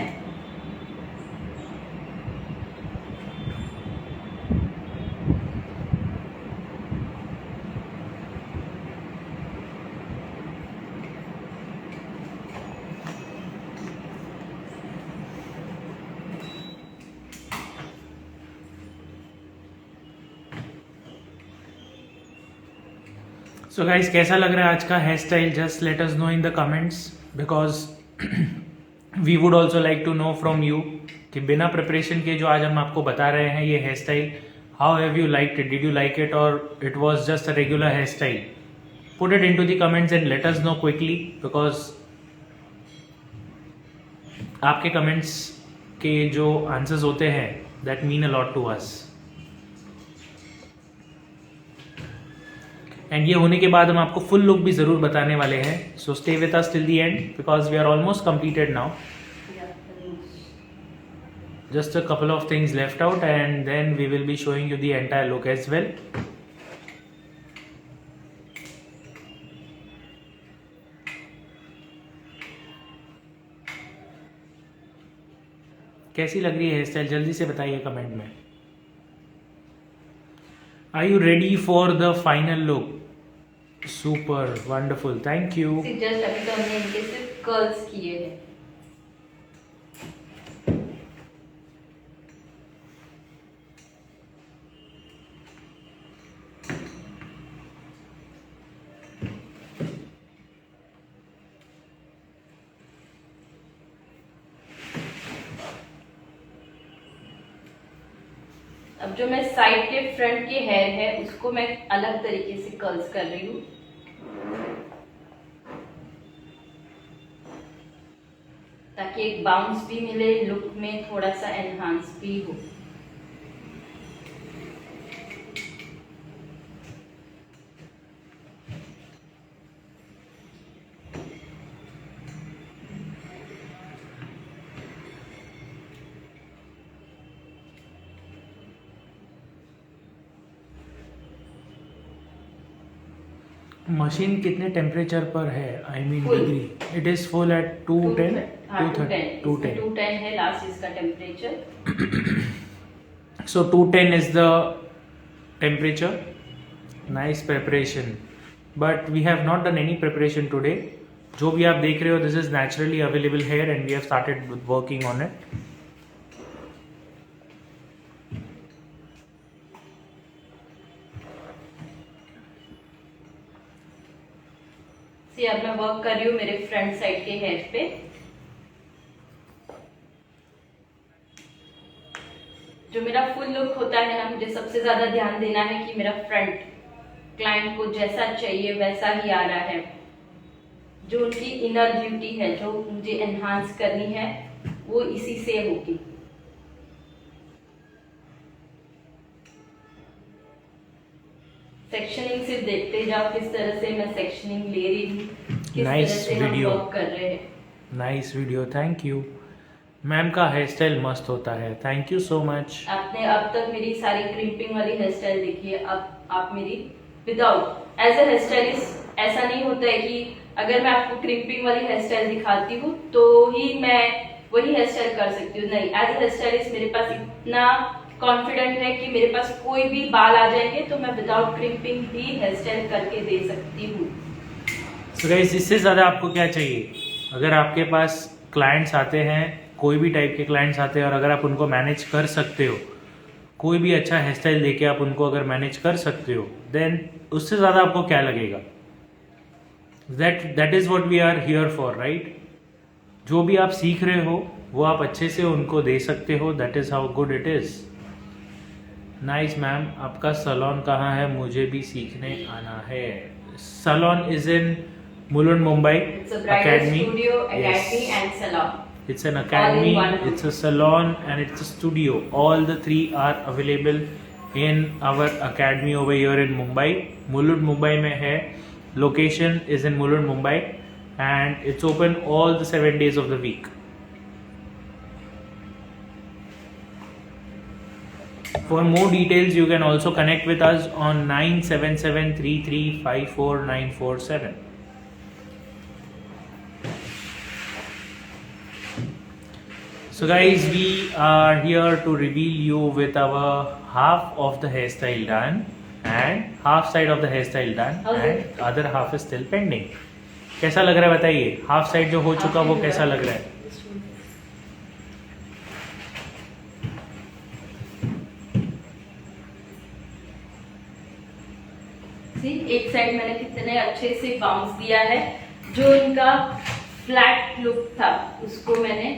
सो गाइस, कैसा लग रहा है आज का hair style? Just let us know in the comments, because we would also like to know from you कि बिना प्रिपरेशन के जो आज हम आपको बता रहे हैं ये hair style, how have you liked it? Did you like it और it was just a regular hair style? Put it into the comments and let us know quickly, because आपके कमेंट्स के जो आंसर्स होते हैं that mean a lot to us. And ये होने के बाद हम आपको फुल लुक भी जरूर बताने वाले हैं। So stay with us till the end because we are almost completed now. Just a couple of things left out and then we will be showing you the entire look as well. कैसी लग रही है hair style? जल्दी से बताइए comment में। Are you ready for the final look? Super wonderful, thank you. Just अभी तो हमने इनके सिर्फ कर्ल्स किए हैं। अब जो मैं साइड के फ्रंट के हेयर है उसको मैं अलग तरीके से कर्ल्स कर रही हूँ, ताकि एक बाउंस भी मिले, लुक में थोड़ा सा एनहांस भी हो। मशीन कितने टेम्परेचर पर है? I mean degree? It is full at 210 210 है लास्ट इसका temperature. So 210 is the temperature. Nice preparation, but we have not done any preparation today. जो भी आप देख रहे हो this is naturally available hair and we have started working on it. अब मैं वर्क कर रही हूँ मेरे फ्रंट साइड के हेयर पे. जो मेरा फुल लुक होता है ना, मुझे सबसे ज्यादा ध्यान देना है कि मेरा फ्रंट क्लाइंट को जैसा चाहिए वैसा ही आ रहा है. जो उनकी इनर ब्यूटी है जो मुझे एनहांस करनी है वो इसी से होगी. सेक्शनिंग से देखते जाओ किस तरह से मैं सेक्शनिंग ले रही हूँ, किस तरह से हम वर्क कर रहे हैं. Nice video, thank you. Ma'am का हेयर स्टाइल मस्त होता है, थैंक यू सो मच. आपने अब तक मेरी सारी क्रिम्पिंग वाली हेयर स्टाइल देखी है, अब आप मेरी without as a hair stylist ऐसा नहीं होता है कि अगर मैं आपको क्रिम्पिंग वाली हेयर स्टाइल दिखाती हूँ तो ही मैं वही हेयर स्टाइल कर सकती हूँ. नहीं, एज ए हेयर स्टाइलिस्ट मेरे पास इतना कॉन्फिडेंट है कि मेरे पास कोई भी बाल आ जाएंगे तो मैं विदाउट क्रिम्पिंग भी हेयर स्टाइल करके दे सकती हूँ. सो गाइस, इससे ज़्यादा आपको क्या चाहिए? अगर आपके पास क्लाइंट्स आते हैं, कोई भी टाइप के क्लाइंट्स आते हैं और अगर आप उनको मैनेज कर सकते हो, कोई भी अच्छा हेयर स्टाइल देके आप उनको अगर मैनेज कर सकते हो, देन उससे ज़्यादा आपको क्या लगेगा? That is what we are here for, right? जो भी आप सीख रहे हो वो आप अच्छे से उनको दे सकते हो. That is how good it is. Nice ma'am, आपका सैलून कहाँ है? मुझे भी सीखने आना है. Salon is in Mulund, Mumbai. It's a bridal studio, academy and salon. It's an All academy, in one. it's a salon and it's a studio. All the three are available in our academy over here in Mumbai. Mulund, Mumbai में है. Location is in Mulund, Mumbai and it's open all the 7 days of the week. For more details, you can also connect with us on 9773354947. So guys, we are here to reveal you with our half of the hairstyle done and half side of the hairstyle done and other half is still pending. कैसा लग रहा है बताइए? Half side जो हो चुका वो कैसा लग रहा है? एक साइड मैंने कितने अच्छे से बाउंस दिया है. जो इनका फ्लैट लुक था उसको मैंने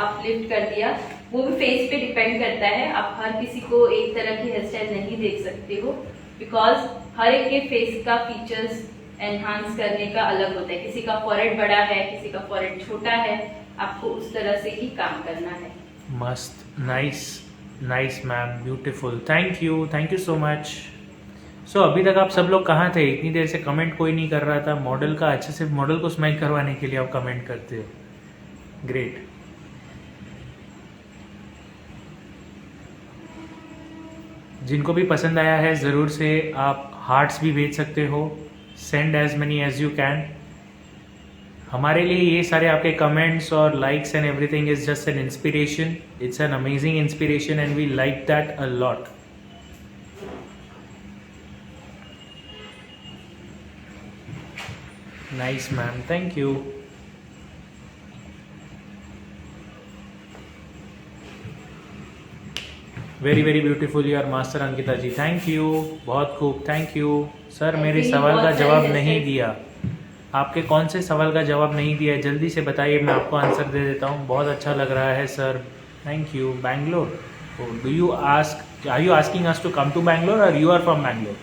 अपलिफ्ट कर दिया. वो भी फेस पे डिपेंड करता है. आप हर किसी को एक तरह की हेयर स्टाइल नहीं देख सकते हो बिकॉज हर एक के फेस का फीचर्स एनहांस करने का अलग होता है. किसी का फॉरहेड बड़ा है, किसी का फॉरहेड छोटा है. आपको उस तरह से ही काम करना है. मस्त, nice ma'am, beautiful. Thank you so much. So अभी तक आप सब लोग कहाँ थे? इतनी देर से कमेंट कोई नहीं कर रहा था. मॉडल का अच्छे से मॉडल को स्माइल करवाने के लिए आप कमेंट करते हो. ग्रेट. जिनको भी पसंद आया है ज़रूर से आप हार्ट्स भी भेज सकते हो. Send as money as you can. हमारे लिए ये सारे आपके कमेंट्स और likes and everything is just an inspiration. It's an amazing inspiration and we like that a lot. Nice ma'am, thank you. Very beautiful your master Ankita ji. Thank you, बहुत खूब, thank you. Sir मेरे सवाल का जवाब नहीं दिया. आपके कौन से सवाल का जवाब नहीं दिया है? जल्दी से बताइए, मैं आपको आंसर दे देता हूँ. बहुत अच्छा लग रहा है sir, thank you. Bangalore, do you ask, are you asking us to come to Bangalore or you are from Bangalore?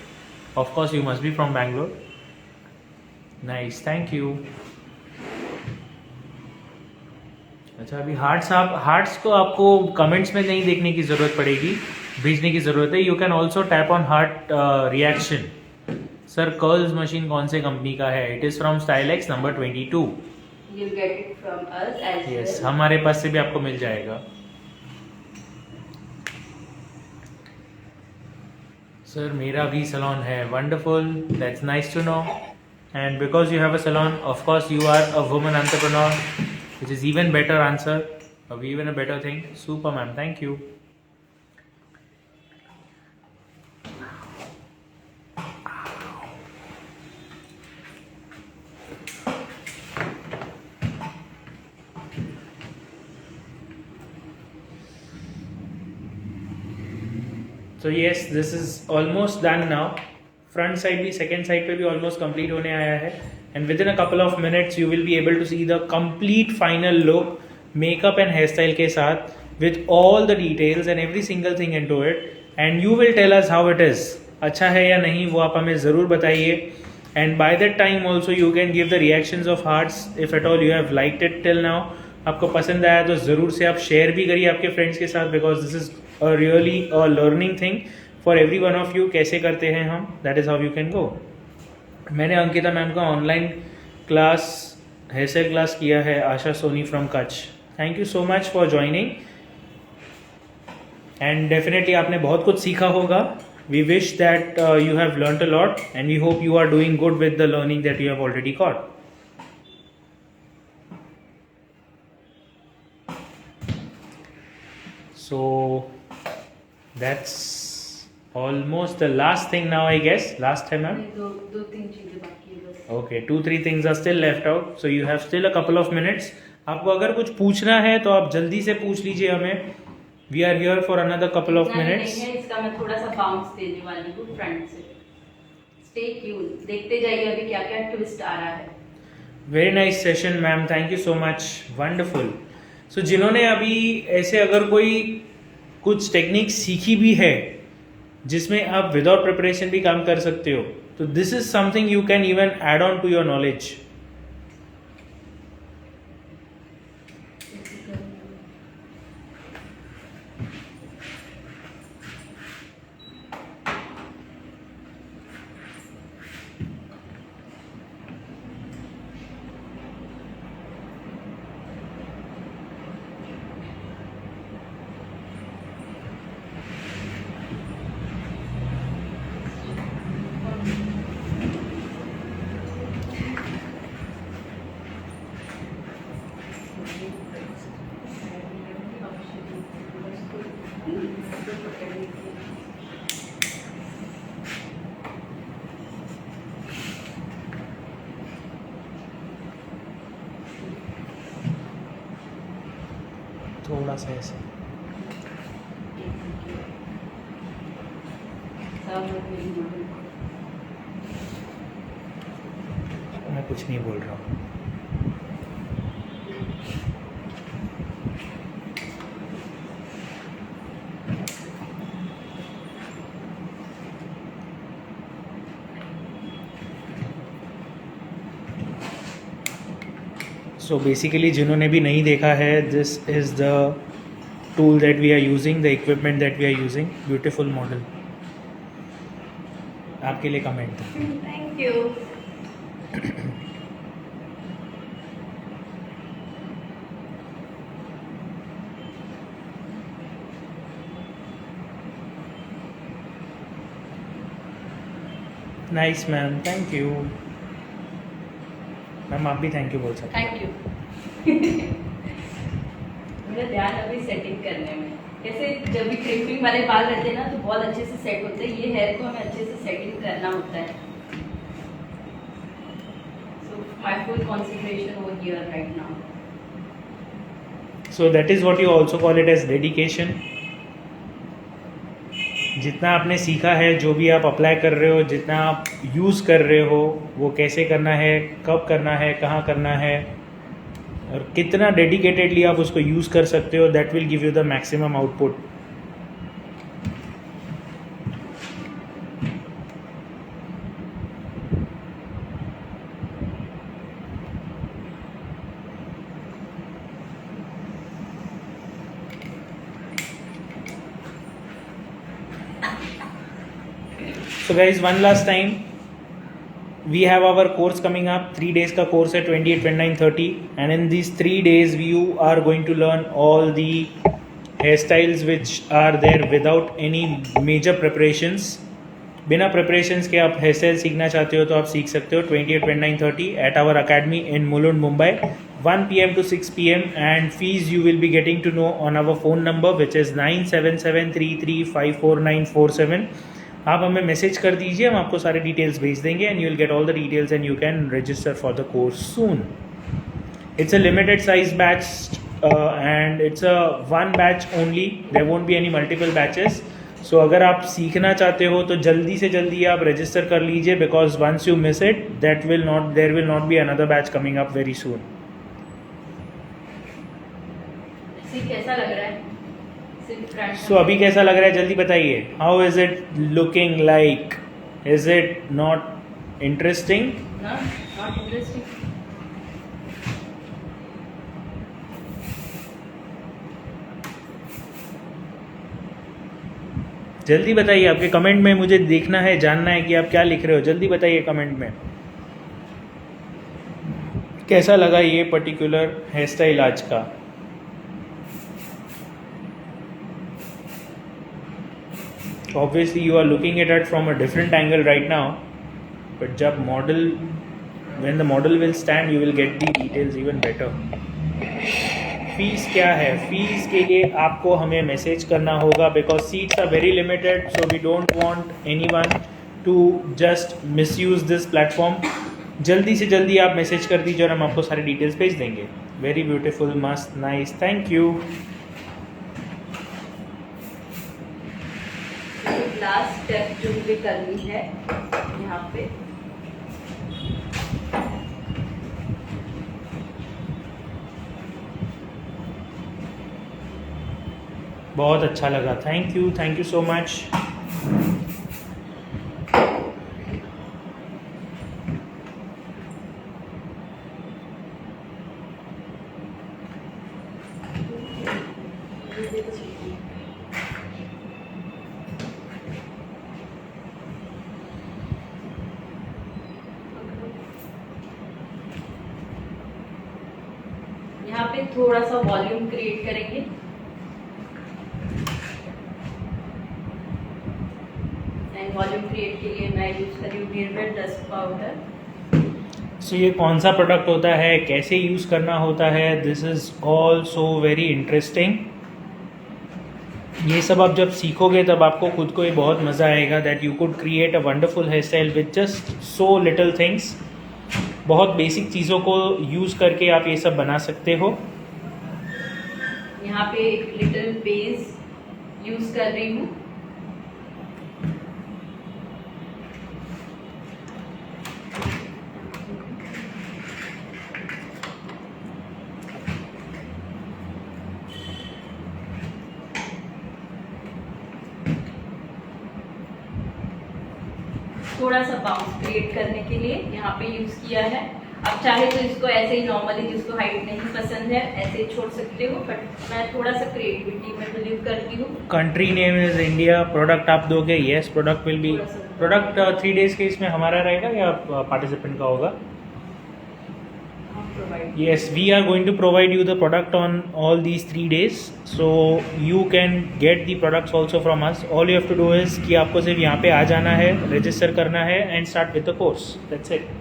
Of course you must be from Bangalore. Nice, thank you. अच्छा, अभी हार्ट्स को आपको कमेंट्स में नहीं देखने की जरूरत पड़ेगी, भेजने की जरूरत है. You can also tap on heart reaction. Sir curls machine कौन से कंपनी का है? It is from Stylex number 22. You'll get it from us as yes, well. हमारे पास से भी आपको मिल जाएगा. सर मेरा भी सैलून है. Wonderful, that's nice to know. And because you have a salon, of course you are a woman entrepreneur, which is even better answer, or even a better thing. Super ma'am, thank you. So yes, this is almost done now. Front side भी second side पे भी almost complete होने आया है. And within a couple of minutes you will be able to see the complete final look, makeup and hairstyle के साथ, with all the details and every single thing into it. And you will tell us how it is. अच्छा है या नहीं वो आप हमें ज़रूर बताइए. And by that time also you can give the reactions of hearts if at all you have liked it till now. आपको पसंद आया तो ज़रूर से आप शेयर भी करिए आपके फ्रेंड्स के साथ, because this is a really a learning thing for every one of you. कैसे करते हैं हम, that is how you can go. मैंने अंकिता मैम का online class, hair style class किया है, Asha Soni from Kutch. Thank you so much for joining. And definitely आपने बहुत कुछ सीखा होगा. We wish that you have learned a lot and we hope you are doing good with the learning that you have already got. So that's almost the last thing now, I guess. Last time, ma'am. दो तीन चीजें बाकी है बस. Okay, 2-3 things are still left out, so you have still a couple of minutes. आपको अगर कुछ पूछना है तो आप जल्दी से पूछ लीजिए हमें. We are here for another couple of minutes. नहीं है, इसका मैं थोड़ा सा बाउंस देने वाली हूँ फ्रंट से. Stay tuned, देखते जाइए अभी क्या क्या ट्विस्ट आ रहा है. Very nice session, ma'am. Thank you so much. Wonderful. So जिन्होंने अभी ऐसे अगर कोई कुछ टेक्निक सीखी भी है जिसमें आप विदाउट प्रिपरेशन भी काम कर सकते हो, तो this is something you can even add on to your knowledge. थोड़ा सा ऐसे. मैं कुछ नहीं बोल रहा हूँ. सो बेसिकली जिन्होंने भी नहीं देखा है, this is the tool that we are using, the equipment that we are using. Beautiful model. आपके लिए comment. Thank you. Nice ma'am, thank you. Ma'am आप भी थैंक यू बोल सकते हैं. Thank you. मेरा ध्यान अभी सेटिंग करने में. जैसे जब भी क्रिपिंग वाले बाल रहते हैं ना तो बहुत अच्छे से सेट होते हैं. ये हेयर को हमें अच्छे से सेटिंग करना होता है. So my full concentration over here right now. So that is what you also call it as dedication. जितना आपने सीखा है, जो भी आप अप्लाई कर रहे हो, जितना आप यूज़ कर रहे हो, वो कैसे करना है, कब करना है, कहाँ करना है, और कितना डेडिकेटेडली आप उसको यूज़ कर सकते हो, that will give you the maximum output. So guys, one last time, we have our course coming up. 3 days का course है, 28, 29, 30, and in these 3 days you are going to learn all the hairstyles which are there without any major preparations. बिना preparations के आप hair style सीखना चाहते हो तो आप सीख सकते हो 28, 29, 30 at our academy in Mulund, Mumbai, 1 PM to 6 PM, and fees you will be getting to know on our phone number which is 9773354947. आप हमें मैसेज कर दीजिए, हम आपको सारे डिटेल्स भेज देंगे and you will get all the details and you can register for the course soon. It's a limited size batch and it's a one batch only. There won't be any multiple batches. सो अगर आप सीखना चाहते हो तो जल्दी से जल्दी आप रजिस्टर कर लीजिए, because once you miss it there will not be another batch coming up very soon. कैसा लग रहा है? सो अभी कैसा लग रहा है जल्दी बताइए. How is it looking like? Is it not interesting? Not interesting. जल्दी बताइए, आपके कमेंट में मुझे देखना है, जानना है कि आप क्या लिख रहे हो. जल्दी बताइए कमेंट में कैसा लगा ये पर्टिकुलर हेयर स्टाइल आज का. Obviously you are looking at it from a different angle right now, but when the model will stand you will get the details even better. Fees क्या है? फीस के लिए आपको हमें मैसेज करना होगा, because seats are very limited, so we don't want anyone to just misuse this platform. जल्दी से जल्दी आप मैसेज कर दीजिए और हम आपको सारी डिटेल्स भेज देंगे. वेरी ब्यूटीफुल, मस्त, nice, thank you. Last step जो मुझे करनी है यहाँ पे, बहुत अच्छा लगा. Thank you so much. यहाँ पे थोड़ा सा वॉल्यूम क्रिएट करेंगे. एंड वॉल्यूम क्रिएट के लिए मैं यूज कर रही हूँ गिरवेट डस्ट पाउडर. सो ये कौन सा प्रोडक्ट होता है, कैसे यूज़ करना होता है, this is all so very interesting. ये सब आप जब सीखोगे तब आपको खुद को ही बहुत मज़ा आएगा, that you could create a wonderful hair style with just so little things. बहुत बेसिक चीज़ों को यूज़ करके आप ये सब बना सकते हो. यहाँ पे एक लिटिल बेस यूज कर रही हूँ. थोड़ा सा बाउंस क्रिएट करने के लिए यहाँ पे यूज किया है. आप चाहे तो इसको ऐसे ही नॉर्मली, जिसको हाइट नहीं पसंद है, ऐसे ही छोड़ सकते हो, बट मैं थोड़ा सा क्रिएटिविटी में बिलीव करती हूँ. Country name is India. Product आप दोगे? Yes, product will be. Product 3 days के इसमें हमारा रहेगा या पार्टिसिपेंट का होगा? Yes, we are going to provide you the product on all these 3 days, so you can get the products also from us. All you have to do is कि आपको सिर्फ यहाँ पे आ जाना है, रजिस्टर करना है and start with the course. That's it.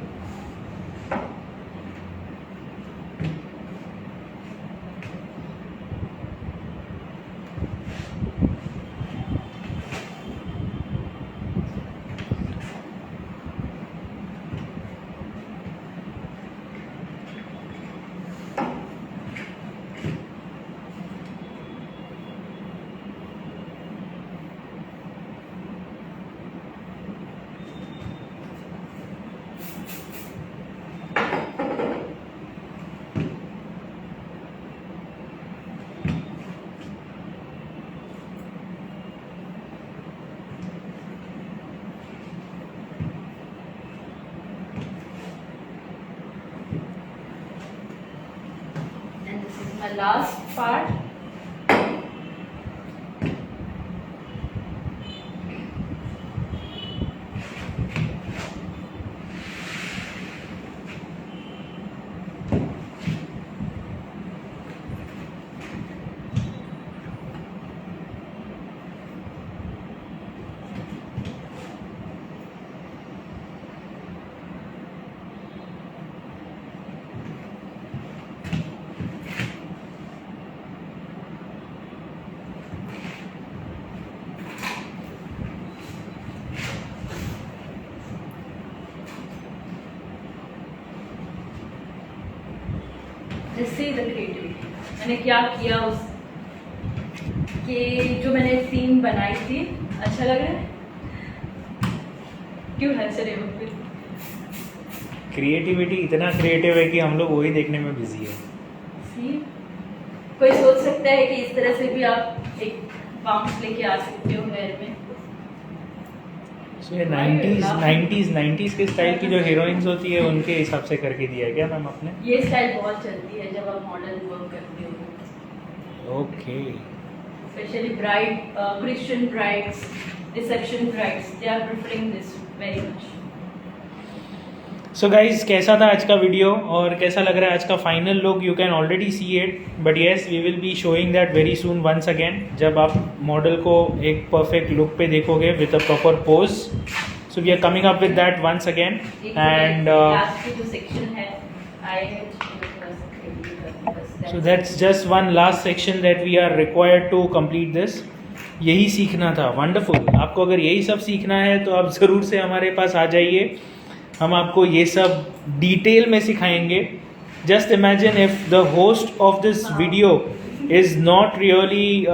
My last part. See the creativity. मैंने क्या किया उस कि जो मैंने सीन बनाई थी अच्छा लग रहा है? क्यों हंस रहे हो फिर? क्रिएटिविटी इतना क्रिएटिव है कि हम लोग वही देखने में बिजी है। See? कोई सोच सकता है कि इस तरह से भी आप एक बाउंस लेके आ सकते हो हेयर में। So, ये 90s के स्टाइल की जो हीरोइंस होती है उनके हिसाब से करके दिया है क्या मैम आपने? ये स्टाइल बहुत चलती है जब आप मॉडल वर्क करते हो। Okay. Especially bride, Christian brides, reception brides, they are preferring this very much. So guys, कैसा था आज का वीडियो और कैसा लग रहा है आज का final look? You can already see it, but yes we will be showing that very soon once again, जब आप मॉडल को एक परफेक्ट लुक पे देखोगे with a proper pose. So we are coming up with that once again and last की जो section है so that's just one last section that we are required to complete this. यही सीखना था। Wonderful. आपको अगर यही सब सीखना है तो आप ज़रूर से हमारे पास आ जाइए, हम आपको ये सब डिटेल में सिखाएंगे। Just imagine if the host of this video is not really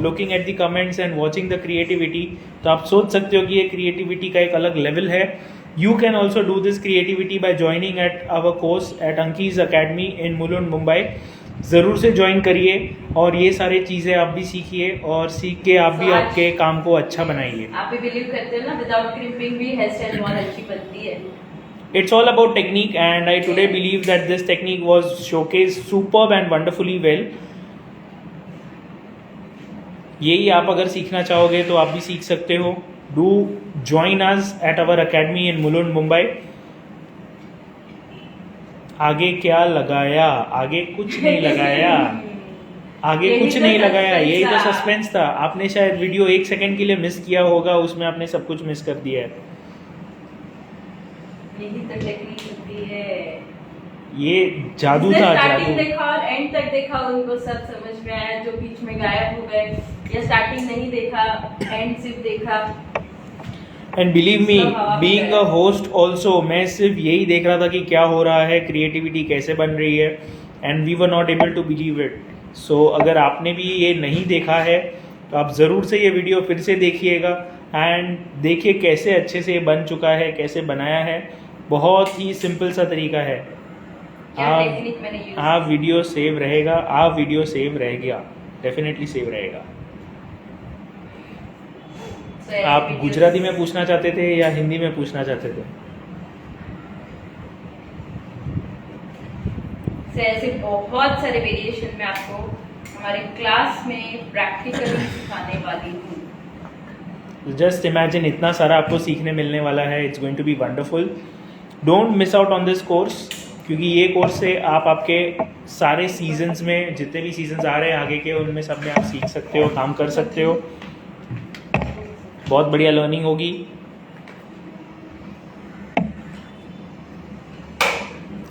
looking at the comments and watching the creativity, तो आप सोच सकते हो कि ये क्रिएटिविटी का एक अलग लेवल है। You can also do this creativity by joining at our course at Anki's Academy in Mulund, Mumbai. ज़रूर से ज्वाइन करिए और ये सारी चीज़ें आप भी सीखिए और सीख के आप भी आपके काम को अच्छा बनाइए। आप भी बिलीव करते हो ना, विदाउट क्रिम्पिंग भी हेयर स्टाइल बहुत अच्छी बनती है। It's all about technique and I today believe that this technique was showcased superb and wonderfully well. यही आप अगर सीखना चाहोगे तो आप भी सीख सकते हो। Do join us at our academy in Mulund, Mumbai. आगे क्या लगाया? आगे कुछ नहीं लगाया। आगे कुछ नहीं लगाया, यही तो सस्पेंस था। आपने शायद वीडियो 1 सेकंड के लिए मिस किया होगा, उसमें आपने सब कुछ मिस कर दिया है। यही तो टेक्निक होती है। ये जादू था, स्टार्टिंग जादू। देखा और एंड तक देखा, उनको सब समझ में आया। जो बीच में गायब हो गए या स्टार्टिंग नहीं देखा, एंड सिर्फ देखा। And believe me, being a host also, मैं सिर्फ यही देख रहा था कि क्या हो रहा है, क्रिएटिविटी कैसे बन रही है, and we were not able to believe it. So अगर आपने भी ये नहीं देखा है तो आप ज़रूर से ये वीडियो फिर से देखिएगा एंड देखिए कैसे अच्छे से ये बन चुका है, कैसे बनाया है। बहुत ही सिंपल सा तरीका है। आप वीडियो सेव रहेगा, आप वीडियो सेव रहेगा, डेफिनेटली सेव रहेगा। आप गुजराती में पूछना चाहते थे या हिंदी में पूछना चाहते थे? ऐसे बहुत सारे वेरिएशन में आपको हमारे क्लास में प्रैक्टिकली सिखाने वाली हूँ। जस्ट इमेजिन, इतना सारा आपको सीखने मिलने वाला है। It's going to be wonderful. Don't miss out on this course, क्योंकि ये कोर्स से आप आपके सारे सीजन्स में, जितने भी सीजन्स आ रहे हैं आगे के, उनमें सब में आप सीख सकते हो, काम कर सकते हो। बहुत बढ़िया लर्निंग होगी।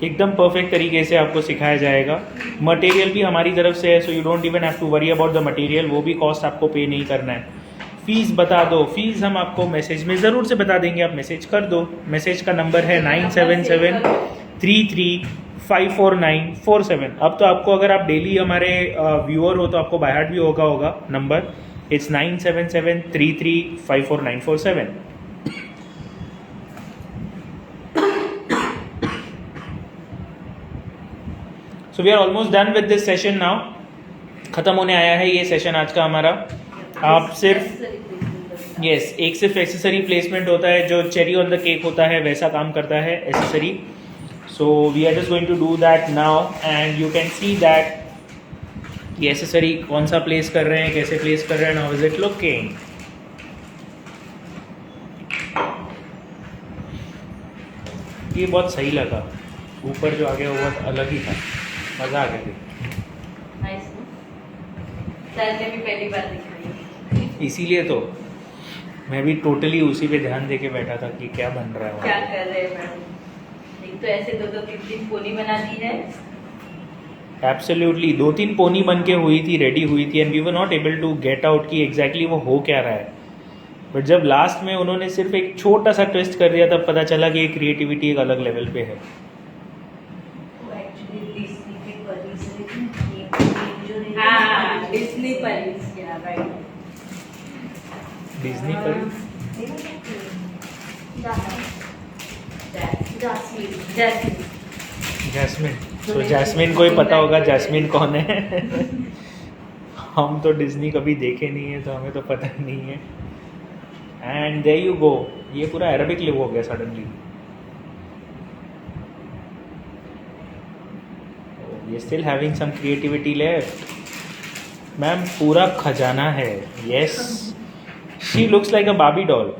एकदम परफेक्ट तरीके से आपको सिखाया जाएगा। मटेरियल भी हमारी तरफ से है, so you don't even have to worry about the material. वो भी कॉस्ट आपको पे नहीं करना है। फीस बता दो, फीस हम आपको मैसेज में ज़रूर से बता देंगे, आप मैसेज कर दो। मैसेज का नंबर है 9773354947। अब तो आपको, अगर आप डेली हमारे व्यूअर हो तो आपको बाय हार्ट भी होगा number. It's 9773354947. So we are almost done with this session now. खत्म होने आया है ये सेशन आज का हमारा। आप सिर्फ एक सिर्फ एक्सेसरी प्लेसमेंट होता है, जो चेरी ऑन द केक होता है वैसा काम करता है accessory. So we are just going to do that now and you can see that ये एक्सेसरी कौन सा प्लेस कर रहे हैं, कैसे प्लेस कर रहे हैं, हाउ इज इट लुकिंग। ये बहुत सही लगा, ऊपर जो आ गया वो बहुत अलग ही था, मज़ा आ गया। नाइस, सर ने भी पहली बार दिखाई, इसीलिए तो मैं भी टोटली उसी पे ध्यान देके बैठा था कि क्या बन रहा है, क्या कर रहे हैं मैडम। एक तो ऐसे 2-3 पोनी बना दी है। एब्सोल्युटली 2-3 पोनी बन के हुई थी, रेडी हुई थी, and we were not able to get out कि एग्जैक्टली वो हो क्या रहा है। बट जब लास्ट में उन्होंने सिर्फ एक छोटा सा ट्विस्ट कर दिया, तब पता चला कि ये क्रिएटिविटी एक अलग लेवल पे है। डिज्नी परी जैस्मिन। तो जैस्मिन को ही पता होगा जैस्मिन कौन है। हम तो डिज्नी कभी देखे नहीं है तो हमें तो पता नहीं है। एंड देयर यू गो, ये पूरा अरेबिक लिव हो गया सडनली। ये still having some creativity left. Ma'am पूरा खजाना है। Yes, she looks like a बाबी डॉल।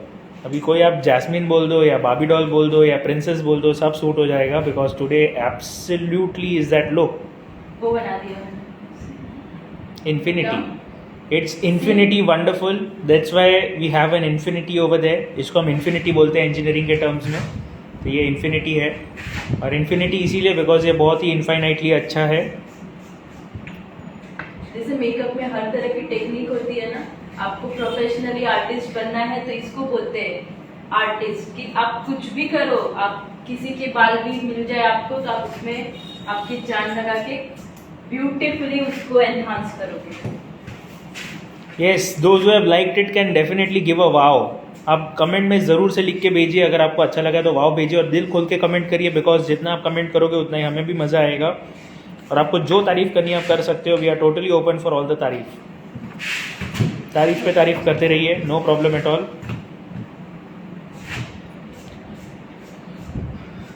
अभी कोई आप जैस्मिन बोल दो या बाबी डॉल बोल दो या प्रिंसेस बोल दो, सब सूट हो जाएगा because today absolutely is that look. वो बना दिया infinity, it's infinity wonderful, that's why we have an infinity over there. इसको हम इन्फिनिटी बोलते हैं इंजीनियरिंग के टर्म्स में। तो ये इन्फिनिटी है, और इन्फिनिटी इसीलिए बिकॉज ये बहुत ही इनफाइनाइटली अच्छा है। जैसे मेकअप में हर तरह की टेक्निक होती है ना, आपको प्रोफेशनली आर्टिस्ट बनना है तो इसको बोलते हैं आर्टिस्ट। कि आप कुछ भी करो, आप किसी के बाल भी मिल जाए आपको तो आप उसमें आपकी जान लगा के ब्यूटीफुली उसको एनहांस करोगे। Yes, those who have liked it can definitely give a wow. आप कमेंट में ज़रूर से लिख के भेजिए, अगर आपको अच्छा लगा तो वाओ भेजिए, और दिल खोल के कमेंट करिए बिकॉज जितना आप कमेंट करोगे उतना ही हमें भी मज़ा आएगा। और आपको जो तारीफ़ करनी है आप कर सकते हो। We are totally open for all the तारीफ पे तारीफ करते रहिए, नो प्रॉब्लम एट ऑल।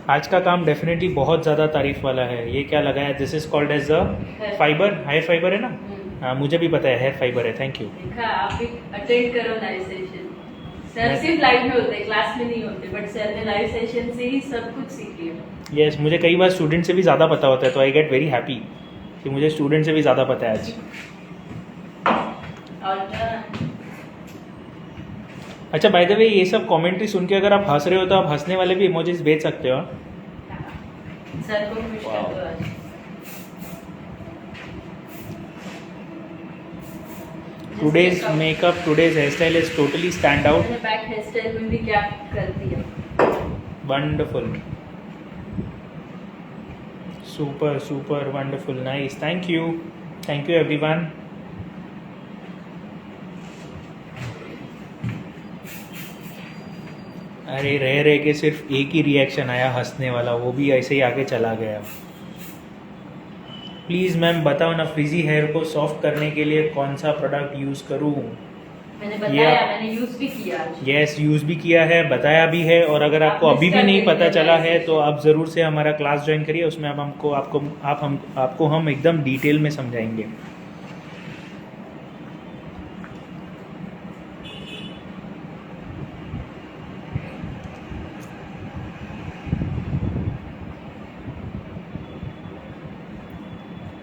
आज का काम डेफिनेटली बहुत ज़्यादा तारीफ वाला है। ये क्या लगाया, this is called as a fibre, hair fibre है ना। हाँ, मुझे भी पता है हेयर फाइबर है। Thank you. देखा, आप भी अटेंड करो लाइव सेशन। सर सिर्फ लाइव में होते हैं, क्लास में नहीं होते, बट सर ने लाइव सेशन से ही सब कुछ सीख लिया। यस, मुझे कई बार स्टूडेंट से भी ज़्यादा पता होता है, तो आई गेट वेरी हैप्पी कि मुझे स्टूडेंट से भी ज़्यादा पता है आज। अच्छा, बाय द वे, ये सब कमेंट्री सुन के अगर आप हंस रहे हो तो आप हंसने वाले भी इमोजीज भेज सकते हो। सर को खुश कर दो आज। Today's makeup, today's hair style is totally stand out. मैंने बैक हेयर स्टाइल में भी क्या कर दिया, wonderful, super super wonderful, nice, thank you everyone. अरे रह रह के सिर्फ एक ही रिएक्शन आया हंसने वाला, वो भी ऐसे ही आगे चला गया। प्लीज़ मैम बताओ ना, फ्रीजी हेयर को सॉफ्ट करने के लिए कौन सा प्रोडक्ट यूज़ करूँ? मैंने बताया, मैंने यूज भी किया। यस, यूज़ भी किया है, बताया भी है। और अगर आपको अभी भी नहीं पता चला है तो आप ज़रूर से हमारा क्लास ज्वाइन करिए, उसमें अब आपको हम एकदम डिटेल में समझाएंगे।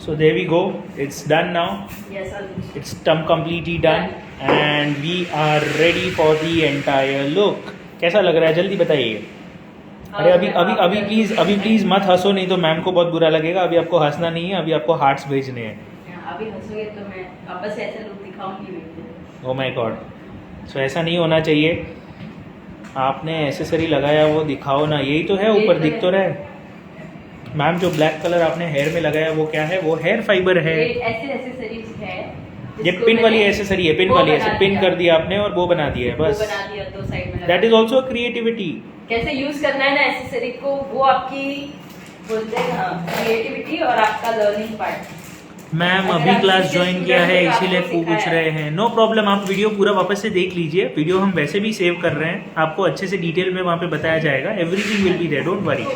So there we go, it's done now. Yes, I'll do. It's completely done and we are ready for the entire look. कैसा लग रहा है जल्दी बताइए। अरे अभी प्लीज मत हंसो, नहीं तो मैम को बहुत बुरा लगेगा। अभी आपको हंसना नहीं है, अभी आपको हार्ट्स भेजने हैं। अभी हंसोगे तो मैं वापस ऐसे लुक दिखाऊंगी। ओह माय गॉड, सो ऐसा नहीं होना चाहिए। आपने एसेसरी लगाया वो दिखाओ ना, यही तो है, ऊपर दिख तो रहा है। मैम जो ब्लैक कलर आपने हेयर में लगाया वो क्या है? वो हेयर फाइबर है। ऐसे एसेसरीज है, ये पिन वाली एसेसरी है, पिन वाली ऐसे पिन कर दिया आपने और वो बना दिया है बस। वो बना दिया, दो साइड में। That is also creativity. कैसे यूज करना है ना एसेसरी को, वो आपकी बोलते हैं क्रिएटिविटी और आपका लर्निंग पार्ट। मैम अभी क्लास ज्वाइन किया है इसीलिए पूछ रहे हैं। नो प्रॉब्लम, आप वीडियो पूरा वापस से देख लीजिए। वीडियो हम वैसे भी सेव कर रहे हैं, आपको अच्छे से डिटेल में वहाँ पे बताया जाएगा। Everything will be there, don't worry.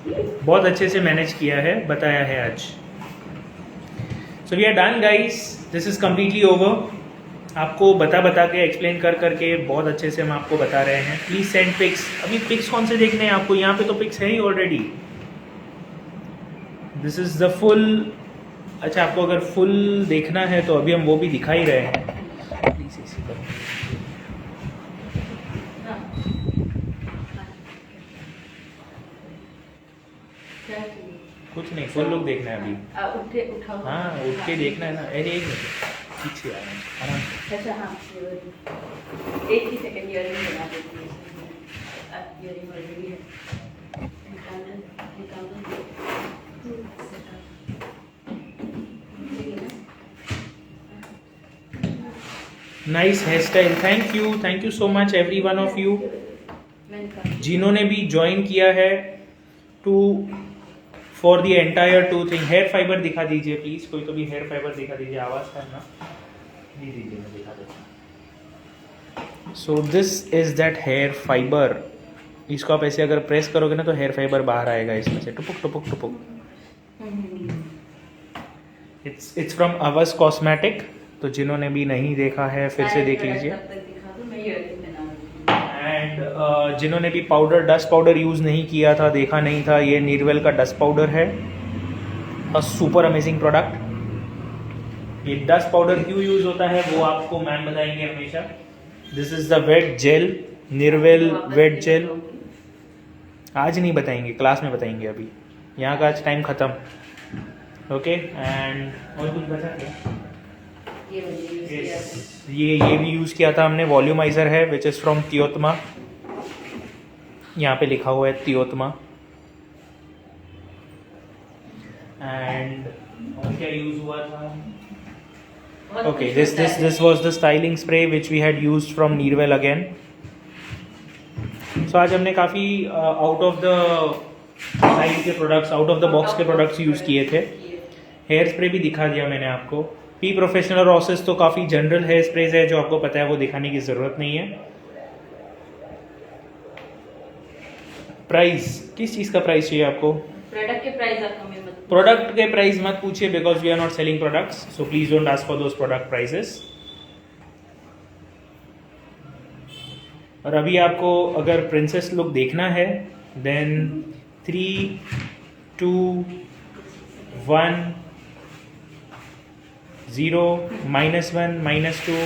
बहुत अच्छे से मैनेज किया है, बताया है आज। So we are done guys, this is completely over. आपको बता के एक्सप्लेन कर करके बहुत अच्छे से हम आपको बता रहे हैं। Please send pics. अभी पिक्स कौन से देखने हैं आपको? यहाँ पे तो पिक्स है ही already. This is the full. अच्छा, आपको अगर फुल देखना है तो अभी हम वो भी दिखा ही रहे हैं। प्लीज इसी पर कुछ नहीं, फुल लुक देखना है अभी। उठाओ। हाँ, उठ के देखना है ना। अरे एक मिनट, पीछे आराम से। अच्छा हाँ, एक ही सेकंड इयरिंग बना देती है। इयरिंग ऑलरेडी है, निकाल दो। Nice hair style, thank you so much every one of you जिन्होंने भी ज्वाइन किया है to for the entire to thing. Hair fibre दिखा दीजिए प्लीज, कोई तो भी हेयर फाइबर दिखा दीजिए, आवाज करना दीजिए, मैं दिखा देता। So this is that hair fibre. इसको आप ऐसे अगर प्रेस करोगे ना तो हेयर फाइबर बाहर आएगा इसमें से, टुपुक टुपुक टुपुक। इट्स फ्रॉम अवस कॉस्मेटिक, तो जिन्होंने भी नहीं देखा है फिर से देख लीजिए। एंड जिन्होंने भी डस्ट पाउडर यूज़ नहीं किया था, देखा नहीं था, ये नीरवेल का डस्ट पाउडर है, अ सुपर अमेजिंग प्रोडक्ट। ये डस्ट पाउडर क्यों यूज़ होता है वो आपको मैम बताएंगे हमेशा। This is the wet gel, Nirvel wet gel. आज नहीं बताएंगे, क्लास में बताएंगे, अभी यहाँ का आज टाइम ख़त्म। ओके एंड और कुछ बचा क्या? ये भी यूज़ किया था हमने, वॉल्यूमाइजर है विच इज़ फ्रॉम तियोतमा, यहाँ पे लिखा हुआ है तियोतमा। एंड और क्या यूज़ हुआ था? Okay, this was the styling spray which we had used from Nirvel again. So आज हमने काफ़ी आउट ऑफ द साइड के products, out of the box के प्रोडक्ट्स यूज़ किए थे। हेयर स्प्रे भी दिखा दिया मैंने आपको। पी प्रोफेशनल और ऑसिस तो काफ़ी जनरल हेयर स्प्रेज है, जो आपको पता है, वो दिखाने की ज़रूरत नहीं है। प्राइस, किस चीज़ का प्राइस चाहिए आपको? प्रोडक्ट के प्राइस आप हमें मत प्रोडक्ट के प्राइस मत पूछिए, because we are not selling products, so please don't ask for those product prices. और अभी आपको अगर प्रिंसेस लुक देखना है, then 3, 2, 1, 0, -1, -2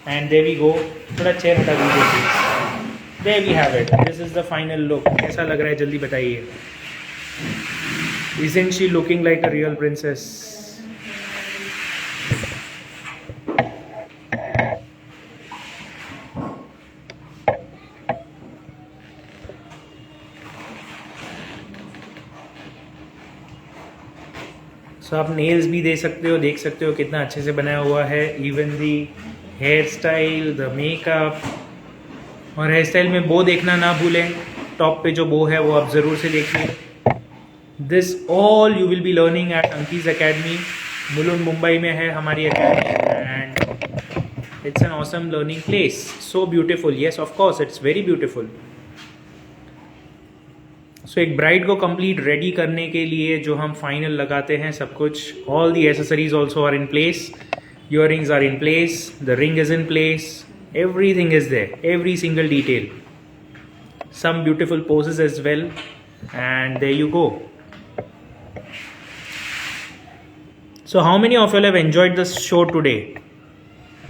and there we go. थोड़ा चेयर हटा दीजिए please. There we have it, this is the final look. कैसा लग रहा है जल्दी बताइए। Isn't she looking like a real princess? सो आप नेल्स भी दे सकते हो, देख सकते हो कितना अच्छे से बनाया हुआ है। Even the hair style, the makeup. और हेयर स्टाइल में बो देखना ना भूलें, टॉप पे जो बो है वो आप ज़रूर से देखिए। This all you will be learning at Anky's academy. Mulund Mumbai में है हमारी academy and it's an awesome learning place. So beautiful, yes of course it's very beautiful. So एक ब्राइड को कंप्लीट रेडी करने के लिए जो हम फाइनल लगाते हैं सब कुछ, all the accessories also are in place, earrings are in place, the ring is in place, everything is there, every single detail, some beautiful poses as well, and there you go. So how many of you have enjoyed the show today?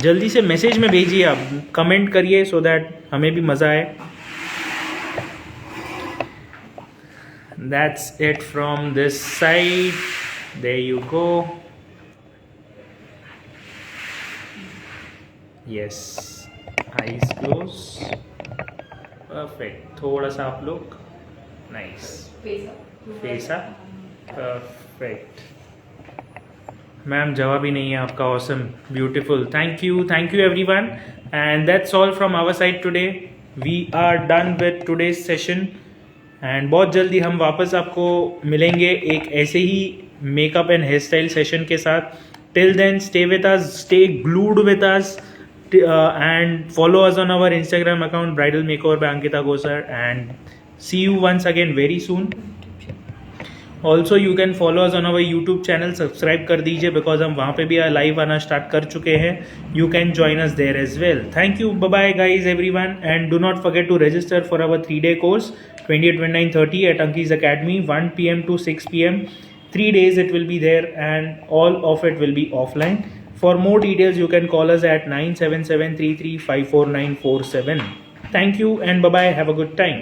जल्दी से message में भेजिए, आप comment करिए so that हमें भी मज़ा आए। That's it from this side, there you go. Yes, eyes close, perfect। थोड़ा सा आप लोग, nice, face up, perfect. Ma'am जवाब ही नहीं है आपका, awesome, beautiful, thank you everyone, and that's all from our side today. We are done with today's session and बहुत जल्दी हम वापस आपको मिलेंगे एक ऐसे ही makeup and hair style session के साथ। Till then stay with us, stay glued with us, and follow us on our Instagram account Bridal Makeover by Ankita Gosar, and see you once again very soon. Also you can follow us on our YouTube channel, subscribe कर दीजिए because हम वहाँ पे भी live आना start कर चुके हैं। You can join us there as well. Thank you, bye bye guys everyone, and do not forget to register for our 3-day course 28, 29, 30 at Anki's Academy, 1 PM to 6 PM. 3 days it will be there and all of it will be offline. For more details, you can call us at 97733544947. Thank you and bye-bye. Have a good time.